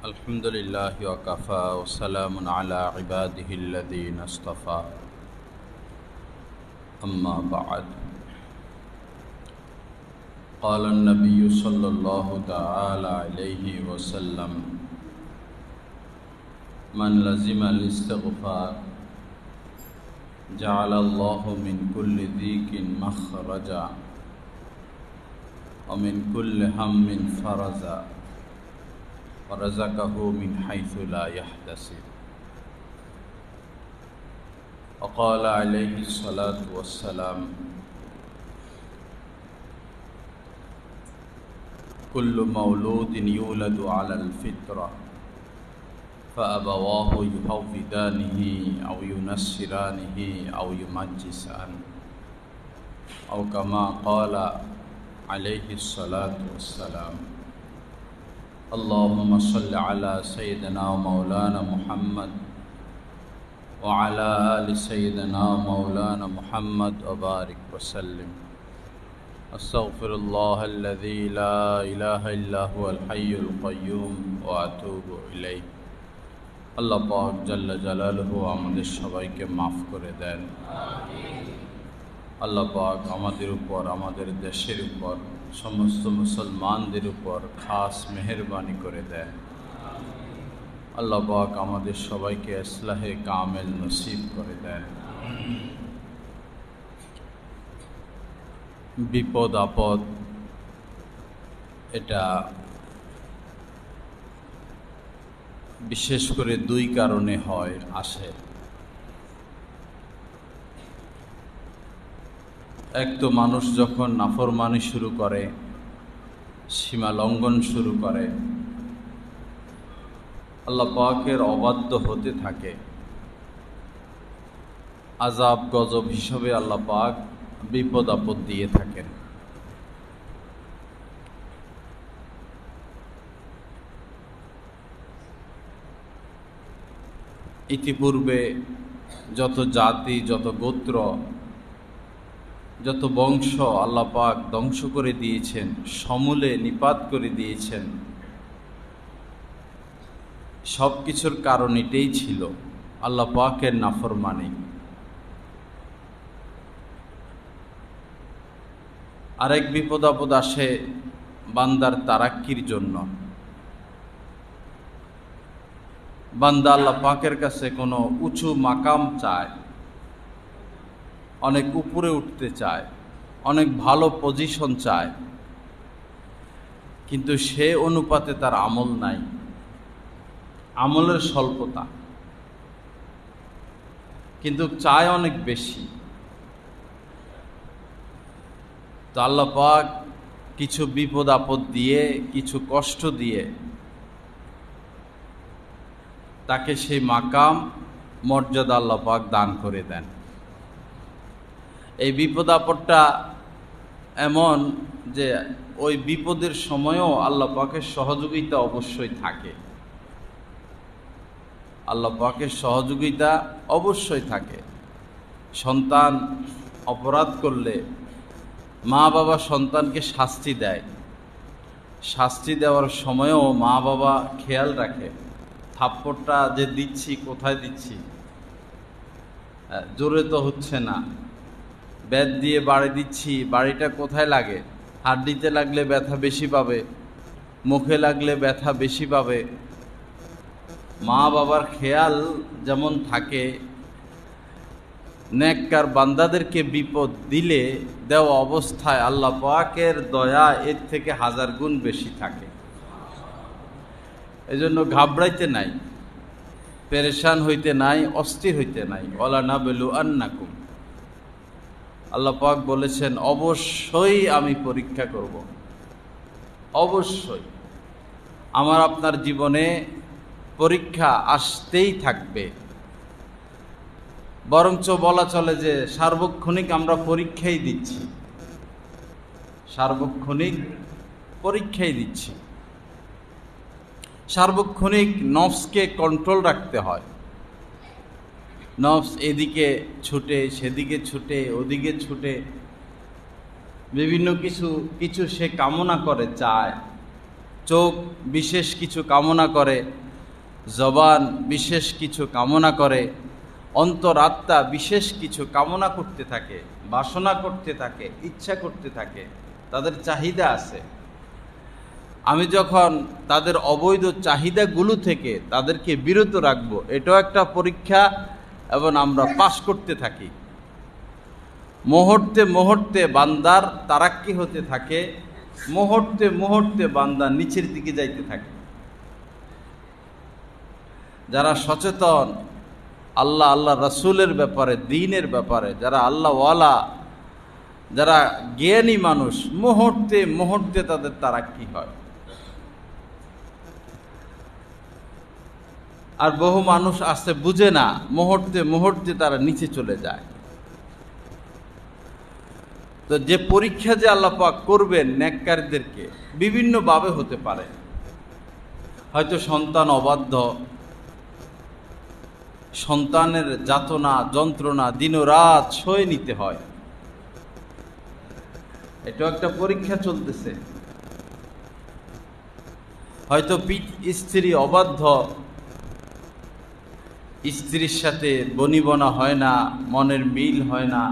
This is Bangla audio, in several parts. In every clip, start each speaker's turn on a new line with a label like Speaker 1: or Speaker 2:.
Speaker 1: الحمد لله وكفى وسلام على عباده الذين اصطفى أما بعد قال النبي صلى الله تعالى عليه وسلم من لزم الاستغفار جعل الله من كل ضيق مخرجا ومن كل هم فرجا ورزقه من حيث لا يحتسب وقال عليه الصلاة والسلام كل مولود يولد على الفطرة فأبواه يهودانه أو ينصرانه أو يمجسانه أو كما قال عليه الصلاة والسلام اللهم صل على سيدنا ومولانا محمد وعلى آل سيدنا ومولانا محمد وبارك وسلم أستغفر الله الذي لا إله إلا هو الحي القيوم وأتوب إليه আল্লাহ পাক জাল্লা জালালুহু আমাদের সবাইকে মাফ করে দেন। আল্লাহ পাক আমাদের উপর, আমাদের দেশের উপর, সমস্ত মুসলমানদের উপর খাস মেহেরবানি করে দেন। আল্লাহ পাক আমাদের সবাইকে ইসলাহে কামেল নসিব করে দেন। বিপদ আপদ এটা বিশেষ করে দুই কারণে হয়, আসে। এক তো মানুষ যখন নাফরমানি শুরু করে, সীমা লঙ্ঘন শুরু করে, আল্লাহ পাকের অবাধ্য হতে থাকে, আযাব গজব হিসাবে আল্লাহ পাক বিপদ আপদ দিয়ে থাকেন। ইতিপূর্বে যত জাতি, যত গোত্র, যত বংশ আল্লাহ পাক ধ্বংস করে দিয়েছেন, সমূলে নিপাত করে দিয়েছেন, সব কিছুর কারণ এটাই ছিল আল্লাহ পাকের নাফরমানি। আরেক বিপদ আপদ আসে বান্দার তারাক্কির জন্য। বান্দা আল্লাহ পাকের কাছে কোনো উঁচু মাকাম চায়, অনেক উপরে উঠতে চায়, অনেক ভালো পজিশন চায়, কিন্তু সে অনুপাতে তার আমল নাই, আমলের স্বল্পতা, কিন্তু চায় অনেক বেশি। তো আল্লাহ পাক কিছু বিপদ আপদ দিয়ে, কিছু কষ্ট দিয়ে তাকে সেই মাকাম মর্যাদা আল্লাহ পাক দান করে দেন। এই বিপদ আপদটা এমন যে ওই বিপদের সময়ও আল্লাহ পাকের সহযোগিতা অবশ্যই থাকে, আল্লাহ পাকের সহযোগিতা অবশ্যই থাকে। সন্তান অপরাধ করলে মা বাবা সন্তানকে শাস্তি দেয়, শাস্তি দেওয়ার সময়ও মা বাবা খেয়াল রাখে থাপ্পড়টা যে দিচ্ছি কোথায় দিচ্ছি, জোরে তো হচ্ছে না, বেত দিয়ে বাড়ি দিচ্ছি, বাড়িটা কোথায় লাগে, হাড্ডিতে লাগলে ব্যথা বেশি পাবে, মুখে লাগলে ব্যথা বেশি পাবে। মা বাবার খেয়াল যেমন থাকে, নেককার বান্দাদেরকে বিপদ দিলে দেওয়া অবস্থায় আল্লাহ পাকের দয়া এর থেকে হাজার গুণ বেশি থাকে। এজন্য ঘাবড়াইতে নাই, পেরেশান হইতে নাই, অস্থির হইতে নাই। ওয়ালা নাবলু আন্নাকুম, আল্লাহ পাক বলেছেন অবশ্যই আমি পরীক্ষা করব, অবশ্যই আমার আপনার জীবনে পরীক্ষা আসতেই থাকবে। বরঞ্চ বলা চলে যে সার্বক্ষণিক আমরা পরীক্ষাই দিচ্ছি, সার্বক্ষণিক পরীক্ষাই দিচ্ছি। সার্বক্ষণিক নফসকে কন্ট্রোল রাখতে হয়। নফস এদিকে ছুটে, সেদিকে ছুটে, ওদিকে ছুটে, বিভিন্ন কিছু সে কামনা করে, চায়। চোখ বিশেষ কিছু কামনা করে, জবান বিশেষ কিছু কামনা করে, অন্তরাত্মা বিশেষ কিছু কামনা করতে থাকে, বাসনা করতে থাকে, ইচ্ছা করতে থাকে, তাদের চাহিদা আছে। আমি যখন তাদের অবৈধ চাহিদাগুলো থেকে তাদেরকে বিরত রাখব, এটাও একটা পরীক্ষা, এবং আমরা পাশ করতে থাকি। মুহূর্তে মুহূর্তে বান্দার তারাক্কি হতে থাকে, মুহূর্তে মুহূর্তে বান্দা নিচের দিকে যাইতে থাকে। যারা সচেতন আল্লাহ আল্লাহ রাসূলের ব্যাপারে, দ্বীনের ব্যাপারে, যারা আল্লাহওয়ালা, যারা জ্ঞানী মানুষ, মুহূর্তে মুহূর্তে তাদের তারাক্কি হয়। আর বহু মানুষ আসতে বুঝে না, মুহূর্তে মুহূর্তে তারা নিচে চলে যায়। তো যে পরীক্ষা যে আল্লাহ পাক করবেন নেককারদেরকে, বিভিন্নভাবে হতে পারে। হয়তো সন্তান অবাধ্য, সন্তানের যাতনা যন্ত্রণা দিনরাত সয়ে নিতে হয়, এটা একটা পরীক্ষা চলতেছে। হয়তো স্ত্রী অবাধ্য, স্ত্রীর সাথে বনিবনা হয় না, মনের মিল হয় না,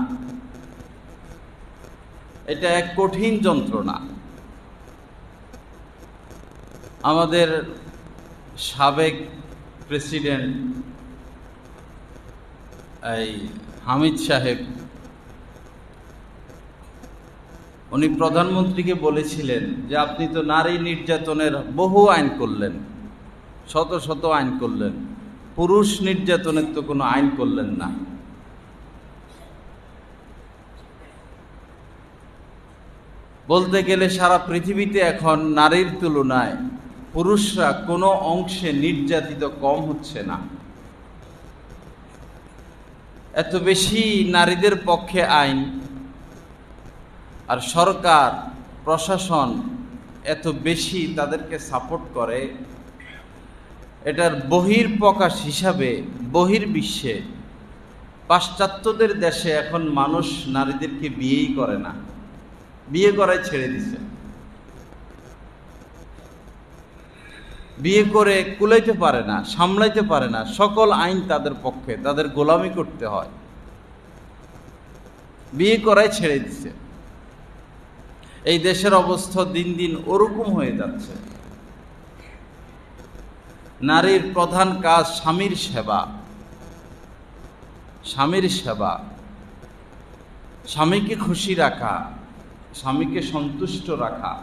Speaker 1: এটা এক কঠিন যন্ত্রণা। আমাদের সাবেক প্রেসিডেন্ট এই হামিদ সাহেব, উনি প্রধানমন্ত্রীকে বলেছিলেন যে আপনি তো নারী নির্যাতনের বহু আইন করলেন, শত শত আইন করলেন, পুরুষ নির্যাতনের তো কোনো আইন করলেন না। বলতে গেলে সারা পৃথিবীতে এখন নারীর তুলনায় পুরুষরা কোনো অংশে নির্যাতিত কম হচ্ছে না। এত বেশি নারীদের পক্ষে আইন, আর সরকার প্রশাসন এত বেশি তাদেরকে সাপোর্ট করে। এটার বহির্প্রকাশ হিসাবে বহির্বিশ্বে পাশ্চাত্যদের দেশে এখন মানুষ নারীদেরকে বিয়েই করে না, বিয়ে করাই ছেড়ে দিছে। বিয়ে করে কুলাইতে পারে না, সামলাইতে পারে না, সকল আইন তাদের পক্ষে, তাদের গোলামি করতে হয়, বিয়ে করাই ছেড়ে দিছে। এই দেশের অবস্থা দিন দিন ওরকম হয়ে যাচ্ছে। নারীর প্রধান কাজ স্বামীর সেবা, স্বামীর সেবা, স্বামীকে খুশি রাখা, স্বামীকে সন্তুষ্ট রাখা।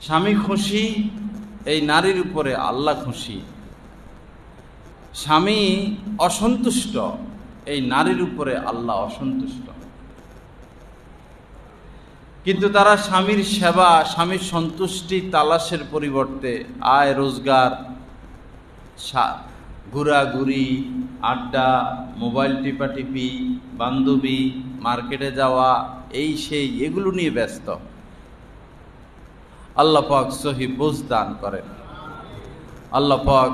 Speaker 1: স্বামী খুশি, এই নারীর উপরে আল্লাহ খুশি। স্বামী অসন্তুষ্ট, এই নারীর উপরে আল্লাহ অসন্তুষ্ট। কিন্তু তারা স্বামীর সেবা, স্বামীর সন্তুষ্টি তালাশের পরিবর্তে আয় রোজগার, ঘোরাঘুরি, আড্ডা, মোবাইল টিপাটিপি, বান্ধবী, মার্কেটে যাওয়া, এই সেই এগুলো নিয়ে ব্যস্ত। আল্লাহ পাক সহি বুঝ দান করেন। আল্লাহ পাক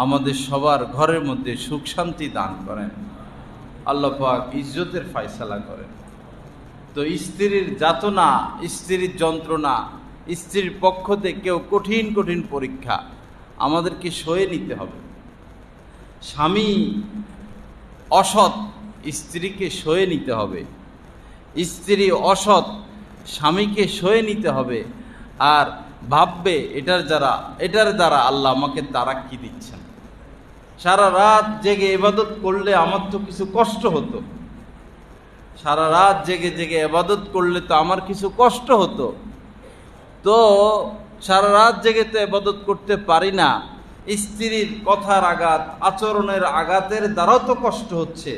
Speaker 1: আমাদের সবার ঘরের মধ্যে সুখ শান্তি দান করেন। আল্লাহ পাক ইজ্জতের ফয়সালা করেন। তো স্ত্রীর যাতনা, স্ত্রীর যন্ত্রণা, স্ত্রীর পক্ষ থেকেও কঠিন কঠিন পরীক্ষা আমাদেরকে সয়ে নিতে হবে। স্বামী অসৎ, স্ত্রীকে সয়ে নিতে হবে। স্ত্রী অসৎ, স্বামীকে সয়ে নিতে হবে। আর ভাববে এটার দ্বারা আল্লাহ আমাকে তারাক্কি দিচ্ছেন। সারা রাত জেগে ইবাদত করলে আমার তো কিছু কষ্ট হতো, সারা রাত জেগে জেগে ইবাদত করলে তো আমার কিছু কষ্ট হতো, তো সারা রাত জেগে তো ইবাদত করতে পারি না, স্ত্রীর কথার আঘাত, আচরণের আঘাতের দ্বারাও তো কষ্ট হচ্ছে।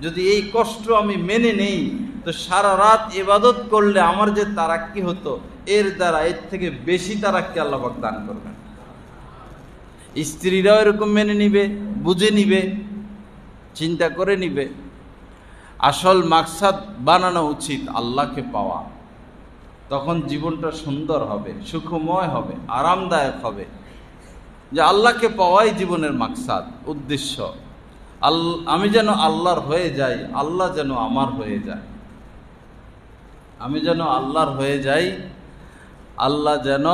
Speaker 1: যদি এই কষ্ট আমি মেনে নেই, তো সারা রাত ইবাদত করলে আমার যে তারাক্কি হতো, এর থেকে বেশি তারাক্কি আল্লাহ পাক দান করবেন। স্ত্রীরাও এরকম মেনে নিবে, বুঝে নিবে, চিন্তা করে নিবে। আসল মাকসাদ বানানো উচিত আল্লাহকে পাওয়া, তখন জীবনটা সুন্দর হবে, সুখময় হবে, আরামদায়ক হবে। যে আল্লাহকে পাওয়াই জীবনের মাকসাদ, উদ্দেশ্য। আমি যেন আল্লাহর হয়ে যাই, আল্লাহ যেন আমার হয়ে যায়। আমি যেন আল্লাহর হয়ে যাই, আল্লাহ যেন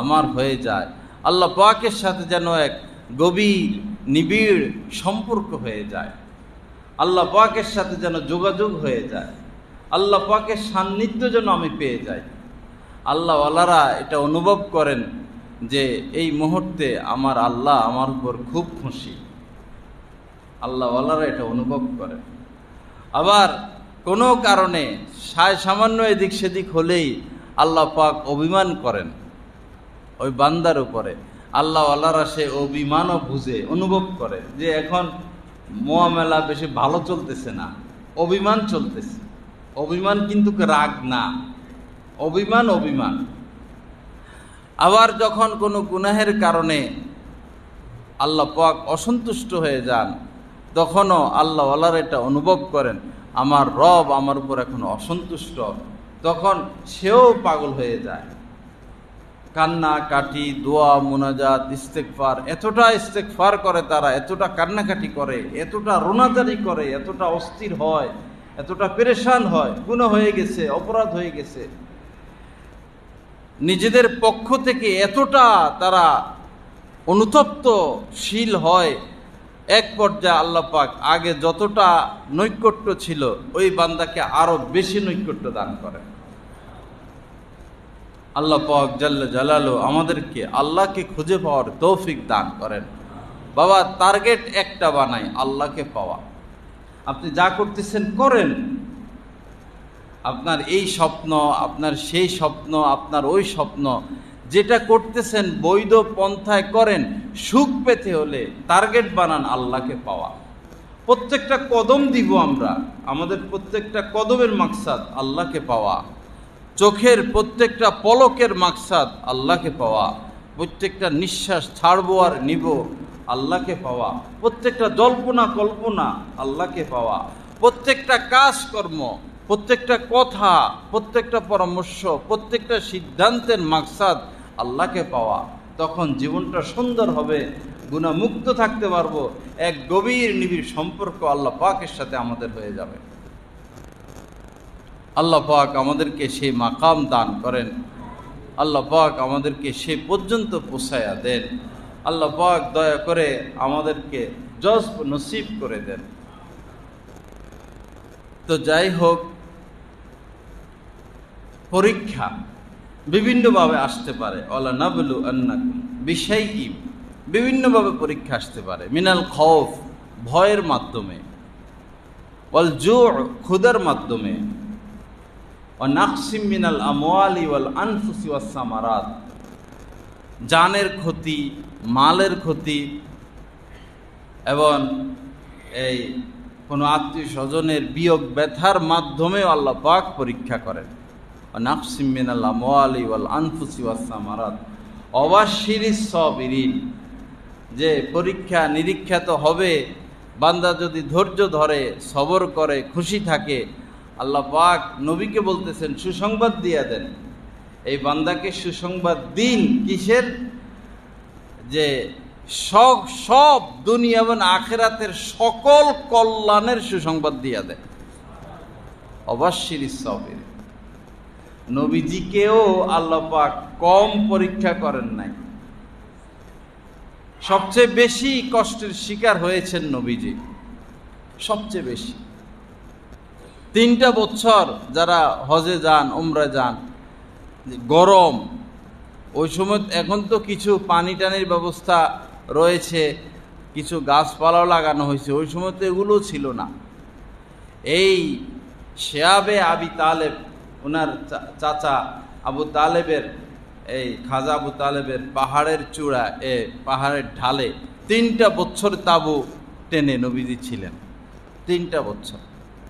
Speaker 1: আমার হয়ে যায়, আল্লাহ পাকের সাথে যেন এক গভীর নিবিড় সম্পর্ক হয়ে যায়, আল্লাহ পাকের সাথে যেন যোগাযোগ হয়ে যায়, আল্লাহ পাকের সান্নিধ্য যেন আমি পেয়ে যাই। আল্লাহওয়ালারা এটা অনুভব করেন যে এই মুহূর্তে আমার আল্লাহ আমার উপর খুব খুশি। আল্লাহওয়ালারা এটা অনুভব করেন। আবার কোনো কারণে সামান্য এদিক সেদিক হলেই আল্লাহ পাক অভিমান করেন ওই বান্দার উপরে। আল্লাহওয়ালারা সে অভিমানও বুঝে, অনুভব করে যে এখন মোয়ামেলা বেশি ভালো চলতেছে না, অভিমান চলতেছে। অভিমান কিন্তু রাগ না, অভিমান অভিমান। আবার যখন কোনো গুনাহের কারণে আল্লাহ পাক অসন্তুষ্ট হয়ে যান, তখনও আল্লাহওয়ালারা এটা অনুভব করেন আমার রব আমার উপর এখন অসন্তুষ্ট, তখন সেও পাগল হয়ে যায়। কান্না কাটি, দোয়া, মুনাজাত, ইস্তেগফার, এতটা ইস্তেগফার করে তারা, এতটা কান্নাকাটি করে, এতটা রোনাজারি করে, এতটা অস্থির হয়, এতটা পেরেশান হয়, গুনাহ হয়ে গেছে, অপরাধ হয়ে গেছে, নিজেদের পক্ষ থেকে এতটা তারা অনুতপ্তশীল হয়। এক পর্যায়ে আল্লাহ পাক আগে যতটা নৈকট্য ছিল ওই বান্দাকে আরো বেশি নৈকট্য দান করেন। আল্লাহ পাক জাল্লা জালালু আমাদেরকে আল্লাহকে খুঁজে পাওয়ার তৌফিক দান করেন। বাবা, টার্গেট একটা বানাই, আল্লাহকে পাওয়া। আপনি যা করতেছেন করেন, আপনার এই স্বপ্ন, আপনার সেই স্বপ্ন, আপনার ওই স্বপ্ন, যেটা করতেছেন বৈধ পন্থায় করেন। সুখ পেতে হলে টার্গেট বানান আল্লাহকে পাওয়া। প্রত্যেকটা কদম দিব আমরা, আমাদের প্রত্যেকটা কদমের মাকসাদ আল্লাহকে পাওয়া। চোখের প্রত্যেকটা পলকের মাকসাদ আল্লাহকে পাওয়া। প্রত্যেকটা নিঃশ্বাস ছাড়বো আর নিব আল্লাহকে পাওয়া। প্রত্যেকটা জল্পনা কল্পনা আল্লাহকে পাওয়া। প্রত্যেকটা কাজকর্ম, প্রত্যেকটা কথা, প্রত্যেকটা পরামর্শ, প্রত্যেকটা সিদ্ধান্তের মাকসাদ আল্লাহকে পাওয়া। তখন জীবনটা সুন্দর হবে, গুনাহমুক্ত থাকতে পারবো, এক গভীর নিবিড় সম্পর্ক আল্লাহ পাকের সাথে আমাদের হয়ে যাবে। আল্লাহ পাক আমাদেরকে সেই মাকাম দান করেন, আল্লাহ পাক আমাদেরকে সে পর্যন্ত পৌঁছায়া দেন। আল্লাহ পাক দয়া করে আমাদেরকে জজ্ব নসিব করে দেন। তো যাই হোক, পরীক্ষা বিভিন্নভাবে আসতে পারে। ওয়ালা নাবলু আন্নাকুম বিশাইইন, বিভিন্নভাবে পরীক্ষা আসতে পারে। মিনাল খৌফ, ভয়ের মাধ্যমে, ওয়াল জু', ক্ষুধার মাধ্যমে, ওয়া নাকসিম মিনাল আমওয়ালি ওয়াল আনফুসি ওয়াস সামারাত, জানের ক্ষতি, মালের ক্ষতি, এবং এই কোনো আত্মীয় স্বজনের বিয়োগ ব্যথার মাধ্যমেও আল্লাহ পাক পরীক্ষা করেন। নাকসিম মিনাল আমওয়ালি ওয়াল আনফুসি ওয়াস সামারাত ওয়াবাশশিরিস সাবিরিন, যে পরীক্ষা নিরীক্ষা তো হবে, বান্দা যদি ধৈর্য ধরে, সবর করে, খুশি থাকে, আল্লাহ পাক নবীকে বলতেছেন সুসংবাদ দিয়ে দেন। এই বান্দাকে সুসংবাদ দিন, কিসের? যে সব দুনিয়া এবং আখিরাতের সকল কল্যাণের সুসংবাদ দিয়ে দেন। ওয়াবাশশিরিস সাবিরিন। নবীজিকেও আল্লাহ পাক কম পরীক্ষা করেন নাই। সবচেয়ে বেশি কষ্টের শিকার হয়েছেন নবীজি, সবচেয়ে বেশি। 3টা বছর যারা হজে যান, উমরা যান, গরম, ওই সময়, এখন তো কিছু পানি টানির ব্যবস্থা রয়েছে, কিছু গাছপালাও লাগানো হয়েছে, ওই সময় তো এগুলো ছিল না। এই শেয়াবে আবি তালেব, ওনার চাচা আবু তালেবের, এই খাজা আবু তালেবের পাহাড়ের চূড়া, পাহাড়ের ঢালে 3টা বছর তাবু টেনে নবীজি ছিলেন। 3টা বছর,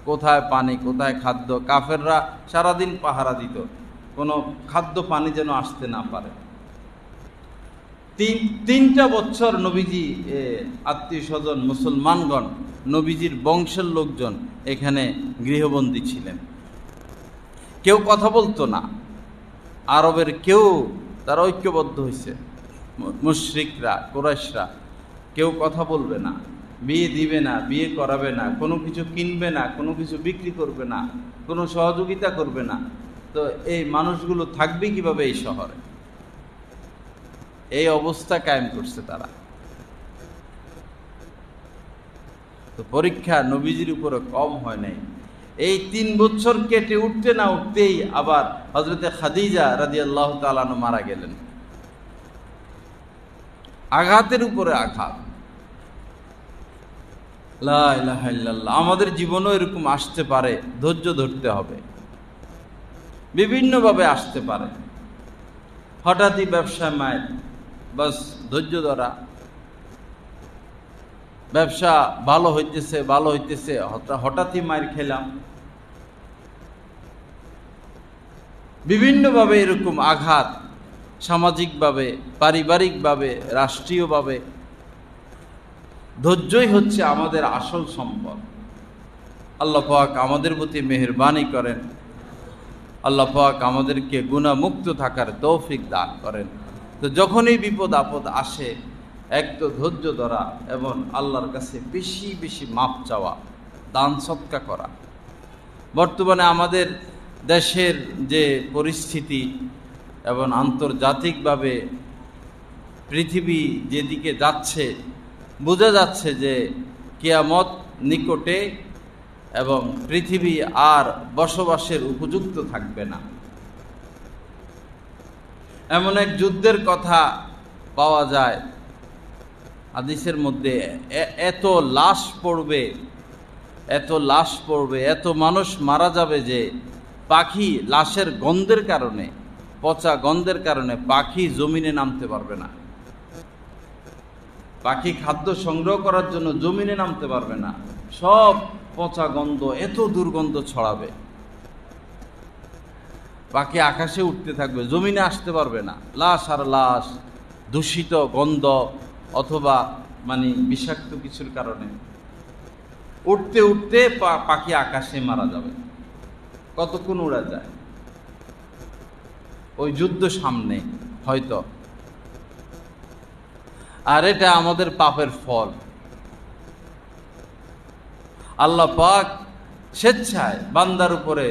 Speaker 1: কোথায় পানি, কোথায় খাদ্য। কাফেররা সারাদিন পাহারা দিত, কোনো খাদ্য পানি যেন আসতে না পারে। 3টা বছর নবীজি, আত্মীয় স্বজন, মুসলমানগণ, নবীজির বংশের লোকজন এখানে গৃহবন্দী ছিলেন। কেউ কথা বলতো না, আরবের কেউ, তারা ঐক্যবদ্ধ হয়েছে, মুশরিকরা, কুরাইশরা, কেউ কথা বলবে না, বিয়ে দিবে না, বিয়ে করাবে না, কোনো কিছু কিনবে না, কোনো কিছু বিক্রি করবে না, কোনো সহযোগিতা করবে না। তো এই মানুষগুলো থাকবে কিভাবে এই শহরে? এই অবস্থা কায়েম করছে তারা। তো পরীক্ষা নবীজির উপরে কম হয় নাই। এই 3 বছর কেটে উঠতে না উঠতেই আবার হযরতে খাদিজা রাদিয়াল্লাহু তাআলা আনহা মারা গেলেন। আঘাতের উপরে আঘাত। লা ইলাহা ইল্লাল্লাহ। আমাদের জীবনেও এরকম আসতে পারে, ধৈর্য ধরতে হবে। বিভিন্নভাবে আসতে পারে। হঠাৎই ব্যবসায় মায়ের, বাস ধৈর্য ধরা। ব্যবসা ভালো হইতেছে, হঠাৎই মায়ের খেলাম। বিভিন্নভাবে এরকম আঘাত, সামাজিকভাবে, পারিবারিকভাবে, রাষ্ট্রীয়ভাবে। ধৈর্যই হচ্ছে আমাদের আসল সম্পদ। আল্লাহ পাক আমাদের প্রতি মেহেরবানি করেন। আল্লাহ পাক আমাদেরকে গুনাহমুক্ত থাকার তৌফিক দান করেন। তো যখনই বিপদ আপদ আসে, এক তো ধৈর্য ধরা এবং আল্লাহর কাছে বেশি বেশি মাপ চাওয়া, দান সদকা করা। বর্তমানে আমাদের দেশের যে পরিস্থিতি এবং আন্তর্জাতিকভাবে পৃথিবী যেদিকে যাচ্ছে, বোঝা যাচ্ছে যে কিয়ামত নিকটে এবং পৃথিবী আর বসবাসের উপযুক্ত থাকবে না। এমন এক যুদ্ধের কথা পাওয়া যায় হাদিসের মধ্যে। এত লাশ পড়বে, এত মানুষ মারা যাবে যে পাখি লাশের গন্ধের কারণে, পচা গন্ধের কারণে পাখি জমিনে নামতে পারবে না। পাখি খাদ্য সংগ্রহ করার জন্য জমিনে নামতে পারবে না। সব পচা গন্ধ, এত দুর্গন্ধ ছড়াবে। পাখি আকাশে উঠতে থাকবে, জমিনে আসতে পারবে না। লাশ আর লাশ, দূষিত গন্ধ অথবা বিষাক্ত কিছুর কারণে উঠতে উঠতে পাখি আকাশে মারা যাবে। কতক্ষণ উড়া যায়? ওই যুদ্ধ সামনে হয়তো। আর এটা আমাদের পাপের ফল। আল্লাহ পাক স্বেচ্ছায় বান্দার উপরে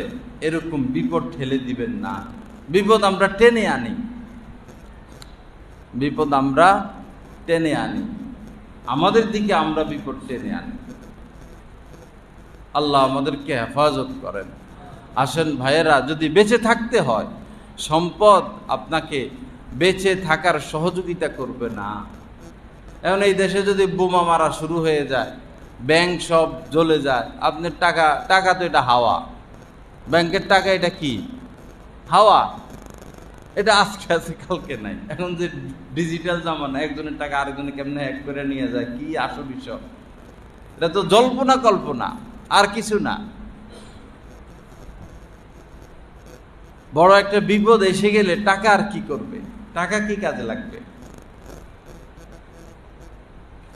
Speaker 1: এরকম বিপদ ঠেলে দিবেন না। বিপদ আমরা টেনে আনি, আমাদের দিকে আমরা বিপদ টেনে আনি। আল্লাহ আমাদেরকে হেফাজত করেন। আসেন ভাইয়েরা, যদি বেঁচে থাকতে হয়, সম্পদ আপনাকে বেঁচে থাকার সহযোগিতা করবে না। এখন এই দেশে যদি বোমা মারা শুরু হয়ে যায়, ব্যাংক সব জ্বলে যায়, আপনার টাকা তো এটা হাওয়া। ব্যাংকের টাকা এটা কি? হাওয়া। এটা আজকে আছে, কালকে নাই। এখন যে ডিজিটাল জামানা, একজনের টাকা আরেকজনে কেমনে হ্যাক করে নিয়ে যায়, কি আসল বিষয়? এটা তো জল্পনা কল্পনা, আর কিছু না। বড় একটা বিপদ এসে গেলে টাকা আর কি করবে? টাকা কি কাজে লাগবে?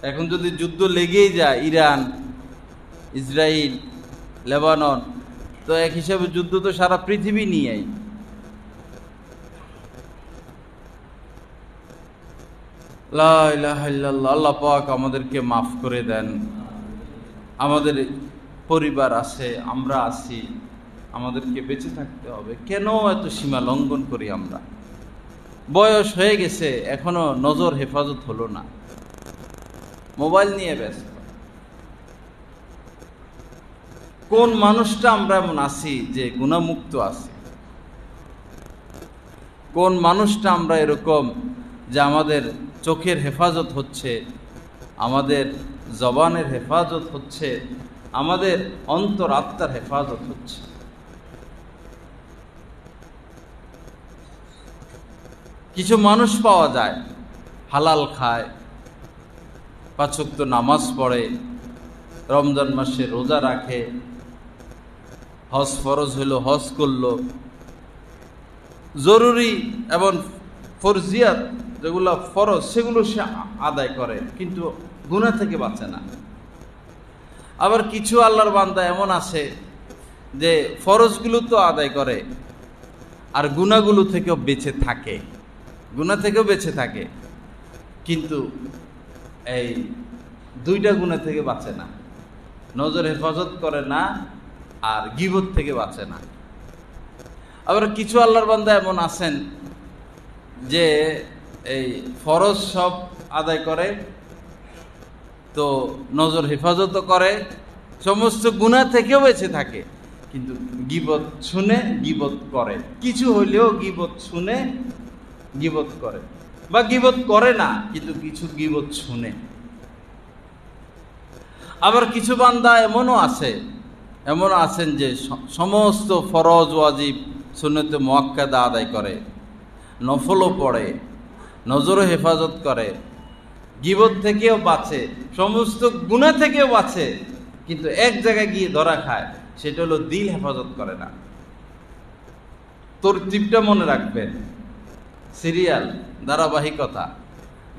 Speaker 1: এখন যদি যুদ্ধ লেগেই যায়, ইরান, ইসরায়েল, লেবানন, তো এক হিসাবে যুদ্ধ তো সারা পৃথিবী নিয়েই। লা ইলাহা ইল্লাল্লাহ। আল্লাহ পাক আমাদেরকে মাফ করে দেন। আমাদের পরিবার আছে, আমরা আছি, আমাদেরকে বেঁচে থাকতে হবে। কেন এত সীমা লঙ্ঘন করি আমরা? বয়স হয়ে গেছে, এখনো নজর হেফাজত হলো না, মোবাইল নিয়ে ব্যস্ত। কোন মানুষটা আমরা এমন আছি যে গুনাহমুক্ত আছি? কোন মানুষটা আমরা এরকম যে আমাদের চোখের হেফাজত হচ্ছে, আমাদের জবানের হেফাজত হচ্ছে, আমাদের অন্তর আত্মার হেফাজত হচ্ছে? কিছু মানুষ পাওয়া যায় হালাল খায়, 5 ওয়াক্ত নামাজ পড়ে, রমজান মাসে রোজা রাখে, হজ ফরজ হইল হজ করলো, জরুরি এবং ফরজিয়াত যেগুলো ফরজ সেগুলো সে আদায় করে, কিন্তু গুনাহ থেকে বাঁচে না। আবার কিছু আল্লাহর বান্দা এমন আছে যে ফরজগুলো তো আদায় করে আর গুনাহগুলো থেকেও বেঁচে থাকে, কিন্তু এই 2টা গুনাহ থেকে বাঁচে না। নজর হেফাজত করে না আর গীবত থেকে বাঁচে না। আবার কিছু আল্লাহর বান্দা এমন আছেন যে এই ফরজ সব আদায় করে, তো নজর হেফাজতও করে, সমস্ত গুনাহ থেকেও বেঁচে থাকে, কিন্তু গীবত শুনে গীবত করে, কিছু হইলেও গীবত শুনে গীবত করে, বা গীবত করে না কিন্তু কিছু গীবত শুনে। আবার কিছু বান্দা এমনও আছেন যে সমস্ত ফরজ ওয়াজিব সুন্নতে মুআক্কাদা আদায় করে, নফলও পড়ে, নজরও হেফাজত করে, গীবত থেকেও বাঁচে, সমস্ত গুনাহ থেকেও বাঁচে, কিন্তু এক জায়গায় গিয়ে ধরা খায়, সেটা হলো দিল হেফাজত করে না। তরতিবটা মনে রাখবেন, সিরিয়াল ধারাবাহিকতা,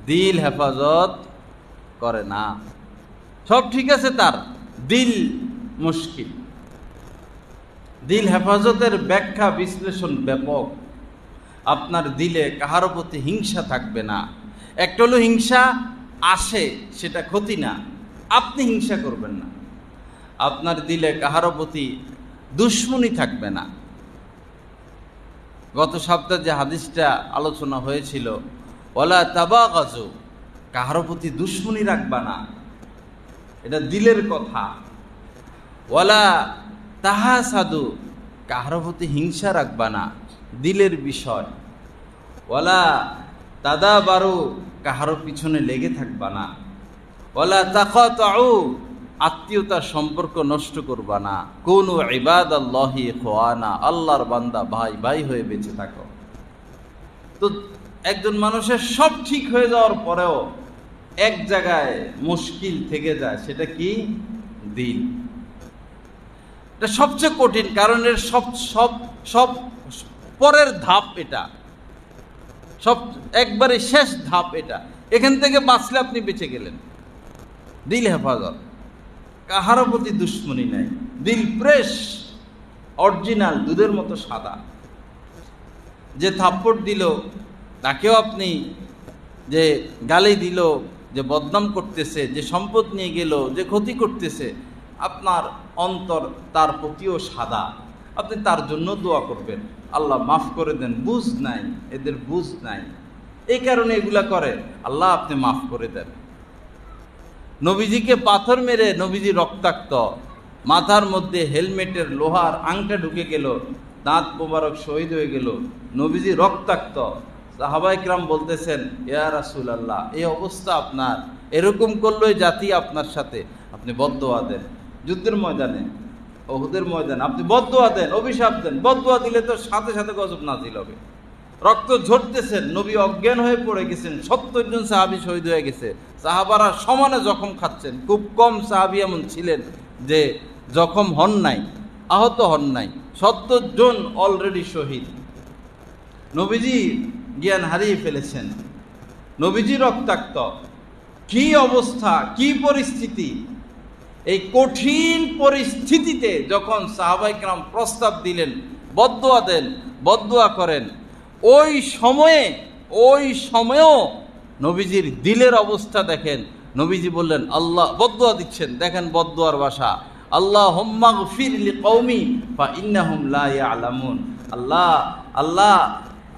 Speaker 1: দিল হেফাজত করে না। সব ঠিক আছে, তার দিল মুশকিল। দিল হেফাজতের ব্যাখ্যা বিশ্লেষণ ব্যাপক। আপনার দিলে কাহার প্রতি হিংসা থাকবে না। একটা হলো হিংসা আসে, সেটা ক্ষতি না, আপনি হিংসা করবেন না। আপনার দিলে কাহার প্রতি দুশ্মনী থাকবে না। গত সপ্তাহে যে হাদিসটা আলোচনা হয়েছিল, ওয়ালা তাবাগাজু, কাহার প্রতি দুশ্মনী রাখবা না, এটা দিলের কথা। ওয়ালা তাহাসাদু, কাহার প্রতি হিংসা রাখবা না, দিলের বিষয়। ওয়ালা তাদাবারু, কাহার পিছনে লেগে থাকবা না। ওয়ালা তাকাতাউ, আত্মীয়তার সম্পর্ক নষ্ট করবা না। কুনু ইবাদাল্লাহি ইখওয়ানা, আল্লাহর বান্দা ভাই ভাই হয়ে বেঁচে থাকো। তো একজন মানুষের সব ঠিক হয়ে যাওয়ার পরেও এক জায়গায় মুশকিল থেকে যায়, সেটা কি? দিল। এটা সবচেয়ে কঠিন, কারণ এর সব সব সব পরের ধাপ, এটা সব একবারে শেষ ধাপ। এটা এখান থেকে বাঁচলে আপনি বেঁচে গেলেন। দিল হেফাজত, কাহারও প্রতি দুশ্মনী নাই, দিল ফ্রেশ, অরিজিনাল, দুধের মতো সাদা। যে থাপ্পড় দিল তাকেও আপনি, যে গালি দিল, যে বদনাম করতেছে, যে সম্পদ নিয়ে গেল, যে ক্ষতি করতেছে, আপনার অন্তর তার প্রতিও সাদা। আপনি তার জন্য দোয়া করবেন, আল্লাহ মাফ করে দেন, বুঝ নাই, এদের বুঝ নাই, এই কারণে এগুলা করে, আল্লাহ আপনি মাফ করে দেন। নবীজিকে পাথর মেরে নবীজি রক্তাক্ত, মাথার মধ্যে হেলমেটের লোহার আংটা ঢুকে গেল, দাঁত মোবারক শহীদ হয়ে গেল, নবীজি রক্তাক্ত। সাহাবায়ে কিরাম বলতেছেন, ইয়া রাসূলুল্লাহ, এই অবস্থা আপনার, এরকম করলোই জাতি আপনার সাথে, আপনি বদদোয়া দেন। যুদ্ধের ময়দানে, উহুদের ময়দানে আপনি বদদোয়া দেন, অভিশাপ দেন। বদদোয়া দিলে তো সাথে সাথে গজব নাজিল হবে। রক্ত ঝরতেছেন, নবী অজ্ঞান হয়ে পড়ে গেছেন, 70 জন সাহাবী শহীদ হয়ে গেছে, সাহাবারা সমানে জখম খাচ্ছেন। খুব কম সাহাবী এমন ছিলেন যে জখম হন নাই, আহত হন নাই। 70 জন অলরেডি শহীদ। নবীজি জ্ঞান হারিয়ে ফেলেছেন, নবীজি রক্তাক্ত। কি অবস্থা, কি পরিস্থিতি! এই কঠিন পরিস্থিতিতে যখন সাহাবায়ে কেরাম প্রস্তাব দিলেন, বদদোয়া দেন, বদদোয়া করেন, ওই সময়েও নবীজির দিলের অবস্থা দেখেন। নবীজি বললেন, আল্লাহ, বদদোয়া দিচ্ছেন, দেখেন বদদোয়ার ভাষা, আল্লাহুম্মা গফির লিকওমি ফা ইন্নাহুম লা ইয়ালামুন। আল্লাহ, আল্লাহ,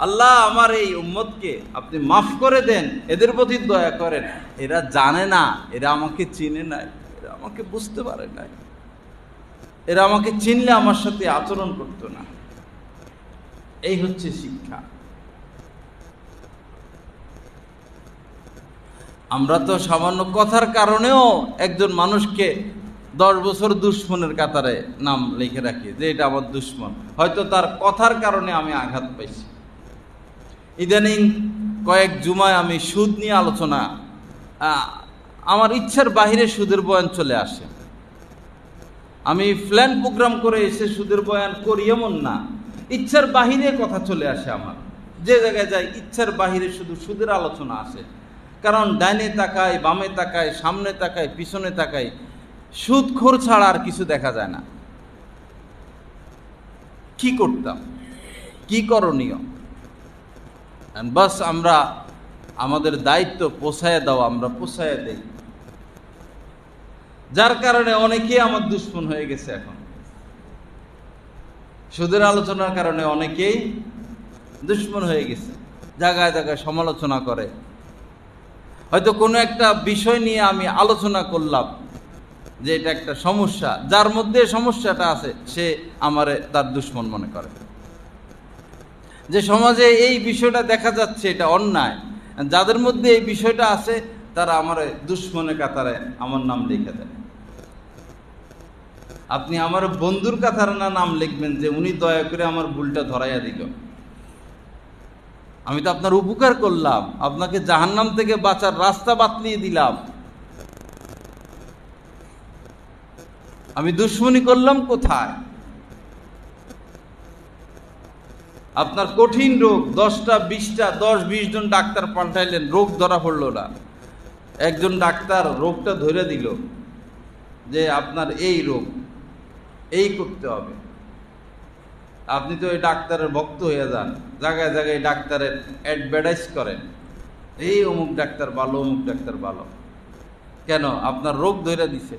Speaker 1: আল্লাহ, আমার এই উম্মতকে আপনি মাফ করে দেন, এদের প্রতি দয়া করেন, এরা জানে না, এরা আমাকে চিনে নাই, এরা আমাকে বুঝতে পারে নাই, এরা আমাকে চিনলে আমার সাথে আচরণ করতো না। এই হচ্ছে শিক্ষা। আমরা তো সামান্য কথার কারণেও একজন মানুষকে 10 বছর দুশ্মনের কাতারে নাম লিখে রাখি, যে এটা আমার দুশ্মন। হয়তো তার কথার কারণে আমি আঘাত পাইছি। ইদানিং কয়েক জুমায় আমি সুদ নিয়ে আলোচনা, আমার ইচ্ছার বাহিরে সুদের বয়ান চলে আসে। আমি প্ল্যান প্রোগ্রাম করে এসে সুদের বয়ান করি এমন না, ইচ্ছার বাহিরে কথা চলে আসে আমার। যে জায়গায় যাই ইচ্ছার বাহিরে শুধু সুদের আলোচনা আসে। কারণ ডাইনে তাকায়, বামে তাকায়, সামনে তাকায়, পিছনে তাকায়, সুদখোর ছাড়া আর কিছু দেখা যায় না। কি করতাম, কি করণীয়? বাস আমরা আমাদের দায়িত্ব পোষায় দাও, আমরা পোষায় দেই, যার কারণে অনেকেই আমার দুশ্মন হয়ে গেছে। এখন সুদের আলোচনার কারণে অনেকেই দুশ্মন হয়ে গেছে, জায়গায় জায়গায় সমালোচনা করে। হয়তো কোনো একটা বিষয় নিয়ে আমি আলোচনা করলাম যে এটা একটা সমস্যা, যার মধ্যে সমস্যাটা আছে সে আমারে তার দুশ্মন মনে করে। যে সমাজে এই বিষয়টা দেখা যাচ্ছে এটা অন্যায়, যাদের মধ্যে এই বিষয়টা আছে তারা আমার দুশ্মনের কাতারে আমার নাম লিখে দেয়। আপনি আমার বন্ধুর কাতারে না নাম লিখবেন যে উনি দয়া করে আমার ভুলটা ধরাইয়া দিল। আমি তো আপনার উপকার করলাম, আপনাকে জাহান্নাম থেকে বাঁচার রাস্তা বাতলিয়ে দিলাম, আমি দুশ্মনী করলাম কোথায়? আপনার কঠিন রোগ, 10টা 20টা 10-20 জন ডাক্তার পাল্টাইলেন, রোগ ধরা পড়লো না। একজন ডাক্তার রোগটা ধরে দিল যে আপনার এই রোগ, এই করতে হবে। আপনি তো এই ডাক্তারের ভক্ত হয়ে যান, জায়গায় জায়গায় ডাক্তারের অ্যাডভার্টাইজ করেন, এই অমুক ডাক্তার ভালো, অমুক ডাক্তার ভালো। কেন? আপনার রোগ ধরে দিছে।